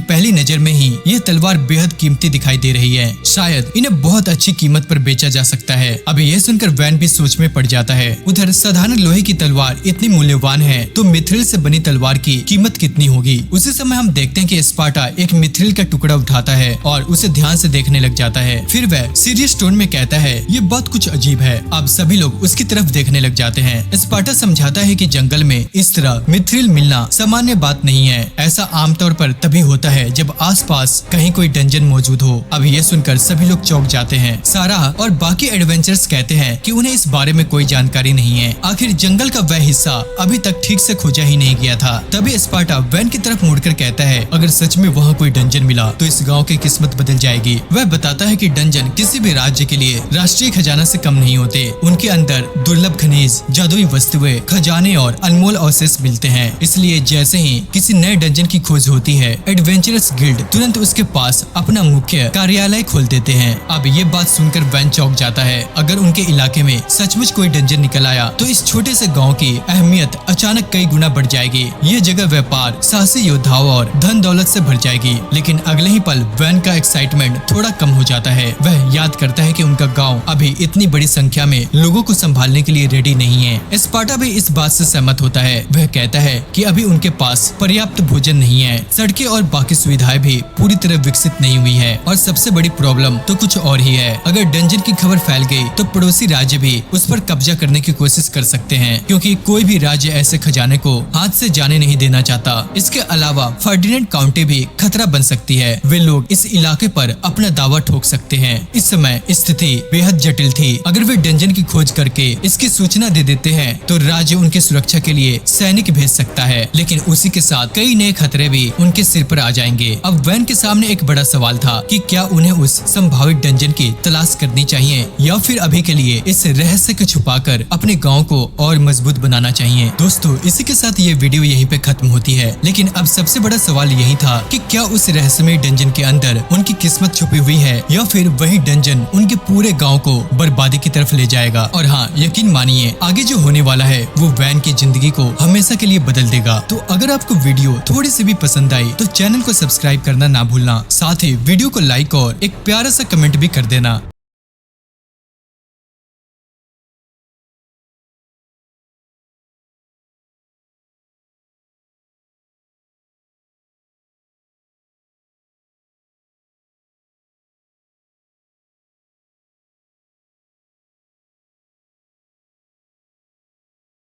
पहली नजर में ही यह तलवार बेहद कीमती दिखाई दे रही है। शायद इन्हें बहुत अच्छी कीमत पर बेचा जा सकता है। अब यह सुनकर वैन भी सोच में पड़ जाता है। उधर साधारण लोहे की तलवार इतनी मूल्यवान है तो मिथ्रिल से बनी तलवार की कीमत कितनी होगी। उसी समय हम देखते हैं कि स्पार्टा एक मिथ्रिल का टुकड़ा उठाता है और उसे ध्यान से देखने लग जाता है। फिर वह सीरियस टोन में कहता है, ये बात कुछ अजीब है। अब सभी लोग उसकी तरफ देखने लग जाते हैं। स्पार्टा समझाता है कि जंगल में इस तरह मिथ्रिल मिलना सामान्य बात नहीं है। ऐसा आमतौर पर तभी होता है जब आसपास कहीं कोई डंजन मौजूद हो। अब ये सुनकर सभी लोग चौंक जाते हैं। साराह और बाकी एडवेंचरर्स कहते हैं कि उन्हें इस बारे में कोई जानकारी नहीं है। आखिर जंगल का वह हिस्सा अभी तक ठीक से खोजा ही नहीं गया था। तभी स्पार्टा वैन की तरफ मुड़कर कहता है, अगर सच में वहाँ कोई डंजन मिला तो इस गांव की किस्मत बदल जाएगी। वह बताता है कि डंजन किसी भी राज्य के लिए राष्ट्रीय खजाना से कम नहीं होते। उनके अंदर दुर्लभ खनिज, जादुई वस्तुएं, खजाने और अनमोल अवशेष मिलते हैं। इसलिए जैसे ही किसी नए डंजन की खोज होती है, एडवेंचरर्स गिल्ड तुरंत उसके पास अपना मुख्य कार्यालय खोल देते हैं। अब ये बात सुनकर वैन चौंक जाता है। अगर उनके इलाके में सचमुच कोई डंजन निकल आया तो इस छोटे से गांव की अहमियत अचानक कई गुना बढ़ जाएगी। ये जगह व्यापार, साहसी योद्धाओं और धन दौलत से भर जाएगी। लेकिन अगले ही पल वैन का एक्साइटमेंट थोड़ा कम हो जाता है। वह याद करता है कि उनका गांव अभी इतनी बड़ी संख्या में लोगों को संभालने के लिए रेडी नहीं है। स्पार्टा भी इस बात से सहमत होता है। वह कहता है कि अभी उनके पास पर्याप्त भोजन नहीं है, सड़कें और बाकी सुविधाएं भी पूरी तरह विकसित नहीं हुई है, और सबसे बड़ी प्रॉब्लम तो कुछ और ही है। अगर डंजन की खबर फैल गई तो पड़ोसी राज्य भी उस पर कब्जा करने की कोशिश कर सकते हैं, क्योंकि कोई भी राज्य ऐसे खजाने को हाथ से जाने नहीं देना चाहता। इसके अलावा फर्डिनेंड काउंटी भी खतरा बन सकती है। वे लोग इस इलाके पर अपना दावा ठोक सकते हैं। इस समय स्थिति बेहद जटिल थी। अगर वे डंजन की खोज करके इसकी सूचना दे देते हैं तो राज्य उनके सुरक्षा के लिए सैनिक भेज सकता है, लेकिन उसी के साथ कई नए खतरे भी उनके सिर पर आ जाएंगे। अब वैन के सामने एक बड़ा सवाल था कि क्या उन्हें उस संभावित डंजन की तलाश करनी चाहिए या फिर अभी के लिए इस रहस्य को छुपाकर अपने गांव को और मजबूत बनाना चाहिए। दोस्तों, इसी के साथ ये वीडियो यहीं पे खत्म होती है, लेकिन अब सबसे बड़ा सवाल यही था कि क्या उस रहस्यमय डंजन के अंदर उनकी किस्मत छुपी हुई है या फिर वही डंजन उनके पूरे गांव को बर्बादी की तरफ ले जाएगा। और हाँ, यकीन मानिए आगे जो होने वाला है वो वैन की जिंदगी को हमेशा के लिए बदल देगा। तो अगर आपको वीडियो थोड़ी सी भी पसंद आई तो चैनल को सब्सक्राइब करना ना भूलना, साथ ही वीडियो को लाइक और एक प्यारा सा कमेंट भी कर देना।